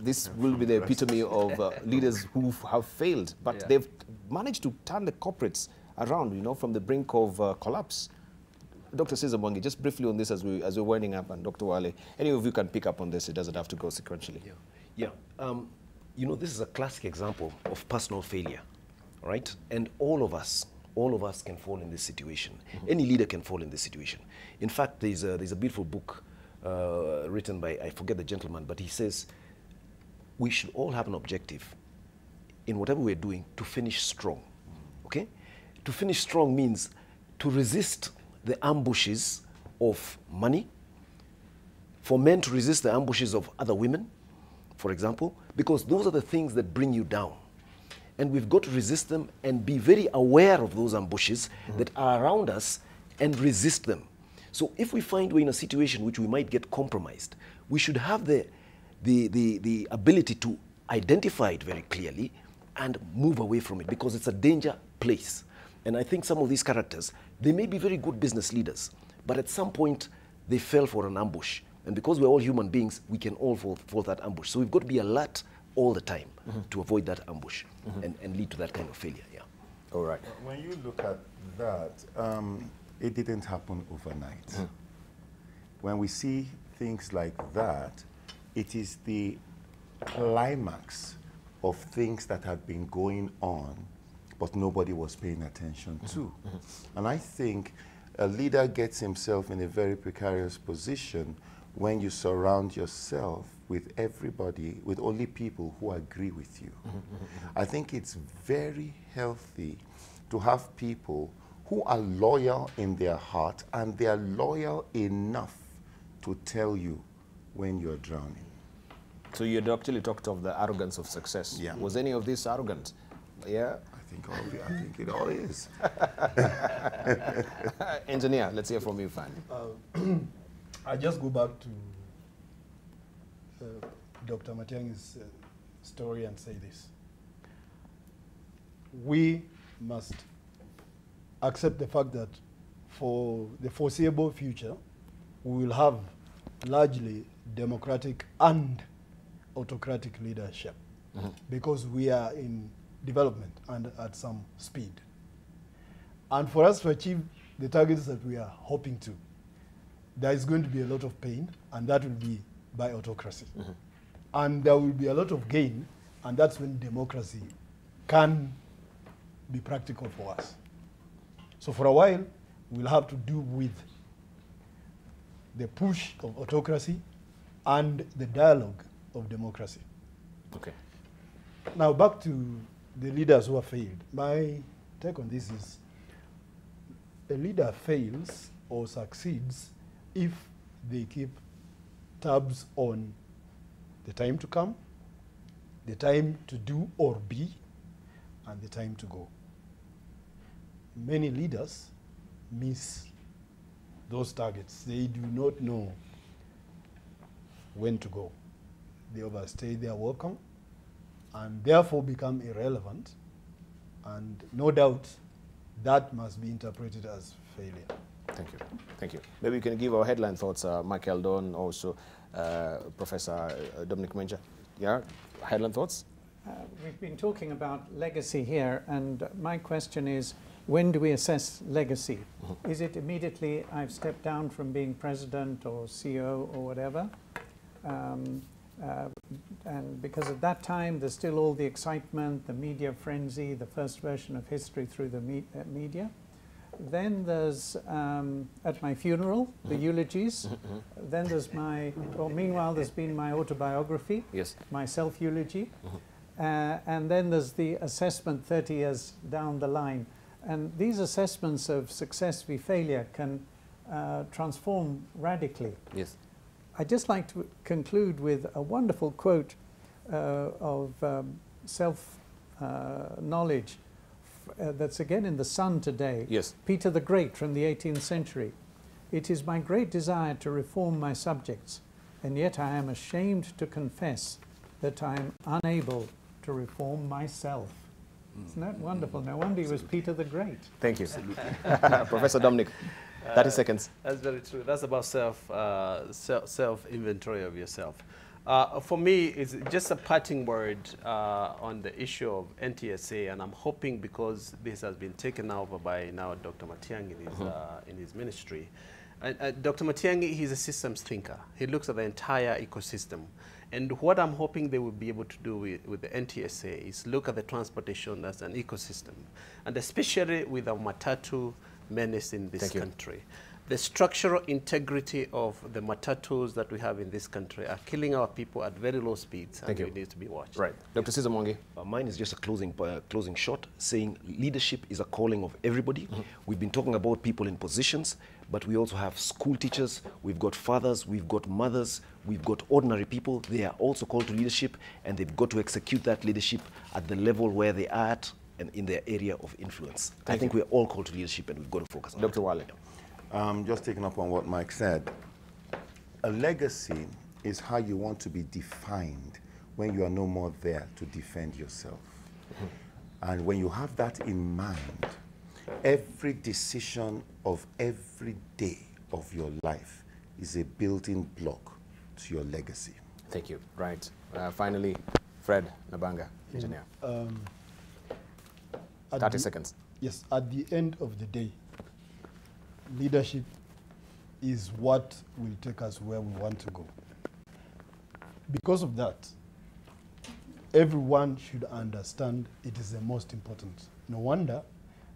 this will be the epitome of leaders who have failed, but they've managed to turn the corporates around, from the brink of collapse. Dr. Cesar Mwangi, just briefly on this as we're winding up, and Dr. Wale, any of you can pick up on this. It doesn't have to go sequentially. Yeah. You know, this is a classic example of personal failure, right? And all of us can fall in this situation. Any leader can fall in this situation. In fact, there's a beautiful book written by, I forget the gentleman, but he says, we should all have an objective in whatever we're doing to finish strong, okay? To finish strong means to resist the ambushes of money, for men to resist the ambushes of other women, for example, because those are the things that bring you down. And we've got to resist them and be very aware of those ambushes that are around us and resist them. So if we find we're in a situation which we might get compromised, we should have the ability to identify it very clearly and move away from it, because it's a danger place. And I think some of these characters, they may be very good business leaders, but at some point they fell for an ambush. And because we're all human beings, we can all fall for that ambush. So we've got to be alert all the time to avoid that ambush and lead to that kind of failure. Yeah. All right. When you look at that, it didn't happen overnight. When we see things like that, it is the climax of things that have been going on, but nobody was paying attention to. And I think a leader gets himself in a very precarious position when you surround yourself with everybody, with only people who agree with you. I think it's very healthy to have people who are loyal in their heart, and they are loyal enough to tell you when you're drowning. So you had actually talked of the arrogance of success. Yeah. Was any of this arrogant? Yeah? I think it all is. Engineer, let's hear from you, Fanny. I just go back to Dr. Matiang's story and say this. We must accept the fact that for the foreseeable future, we will have largely democratic and autocratic leadership because we are in development and at some speed. And for us to achieve the targets that we are hoping to, there is going to be a lot of pain, and that will be by autocracy. And there will be a lot of gain, and that's when democracy can be practical for us. So for a while, we'll have to do with the push of autocracy and the dialogue of democracy. Okay. Now back to the leaders who have failed. My take on this is a leader fails or succeeds if they keep tabs on the time to come, the time to do or be, and the time to go. Many leaders miss those targets. They do not know when to go. They overstay their welcome and therefore become irrelevant, and no doubt that must be interpreted as failure. Thank you. Thank you. Maybe you can give our headline thoughts, Michael Don, also Professor Dominic Menja. Yeah, headline thoughts? We've been talking about legacy here, and my question is, when do we assess legacy? Is it immediately I've stepped down from being president or CEO or whatever? And because at that time there's still all the excitement, the media frenzy, the first version of history through the media. Then there's, at my funeral, the eulogies. Then there's meanwhile there's been my autobiography, my self-eulogy. And then there's the assessment 30 years down the line. And these assessments of success v failure can transform radically. Yes. I'd just like to conclude with a wonderful quote of self-knowledge that's again in The Sun today. Yes. Peter the Great from the 18th century. "It is my great desire to reform my subjects, and yet I am ashamed to confess that I am unable to reform myself." Isn't that wonderful? No wonder he was Peter the Great. Thank you. Professor Dominic, 30 seconds. That's very true. That's about self-inventory of yourself. For me, it's just a parting word on the issue of NTSA, and I'm hoping because this has been taken over by now Dr. Matiang'i in his ministry. Dr. Matiang'i, he's a systems thinker. He looks at the entire ecosystem. And what I'm hoping they will be able to do with the NTSA is look at the transportation as an ecosystem, and especially with our matatu menace in this country. The structural integrity of the matatus that we have in this country are killing our people at very low speeds, and it needs to be watched. Right. Dr. Cesar Mwangi. Mine is just a closing shot, saying leadership is a calling of everybody. We've been talking about people in positions, but we also have school teachers, we've got fathers, we've got mothers, we've got ordinary people. They are also called to leadership, and they've got to execute that leadership at the level where they are at and in their area of influence. I think we're all called to leadership, and we've got to focus on Dr. Wale. Just taking up on what Mike said, a legacy is how you want to be defined when you are no more there to defend yourself. And when you have that in mind, every decision of every day of your life is a building block to your legacy. Thank you. Right. Finally, Fred Nabanga, engineer. 30 seconds. Yes, at the end of the day, leadership is what will take us where we want to go. Because of that, everyone should understand it is the most important. No wonder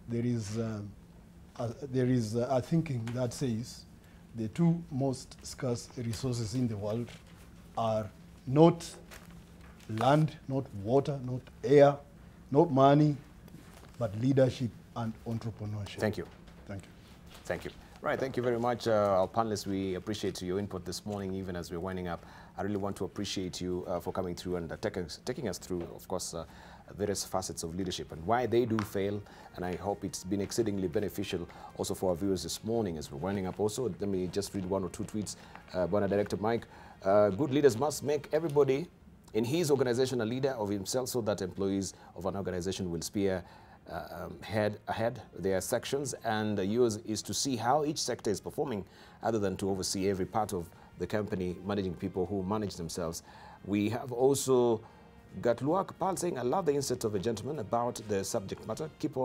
there is a thinking that says the two most scarce resources in the world are not land, not water, not air, not money, but leadership and entrepreneurship. Thank you. Thank you. Thank you. Right, thank you very much, our panelists. We appreciate your input this morning, even as we're winding up. I really want to appreciate you for coming through and taking us through, of course, various facets of leadership and why they do fail. And I hope it's been exceedingly beneficial also for our viewers this morning as we're winding up. Also, let me just read one or two tweets. Bwana Director Mike, good leaders must make everybody in his organization a leader of himself so that employees of an organization will spear ahead their sections, and yours is to see how each sector is performing other than to oversee every part of the company, managing people who manage themselves. We have also got Luak Pal saying, I love the insight of a gentleman about the subject matter. Keep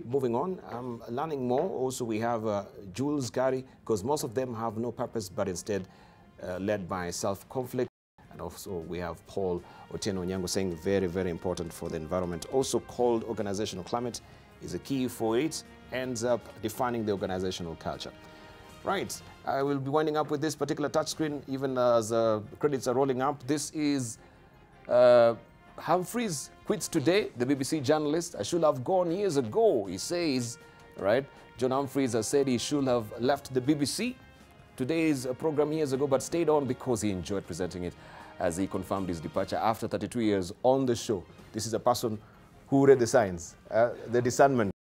moving on. I'm learning more. Also, we have Jules Gary, because most of them have no purpose, but instead led by self-conflict. And also we have Paul Otieno Nyango saying very, very important for the environment. Also called organizational climate is a key for it, ends up defining the organizational culture. Right, I will be winding up with this particular touchscreen even as credits are rolling up. This is Humphreys quits today, the BBC journalist. I should have gone years ago, he says, right? John Humphreys has said he should have left the BBC today's program years ago, but stayed on because he enjoyed presenting it, as he confirmed his departure after 32 years on the show. This is a person who read the signs, the discernment.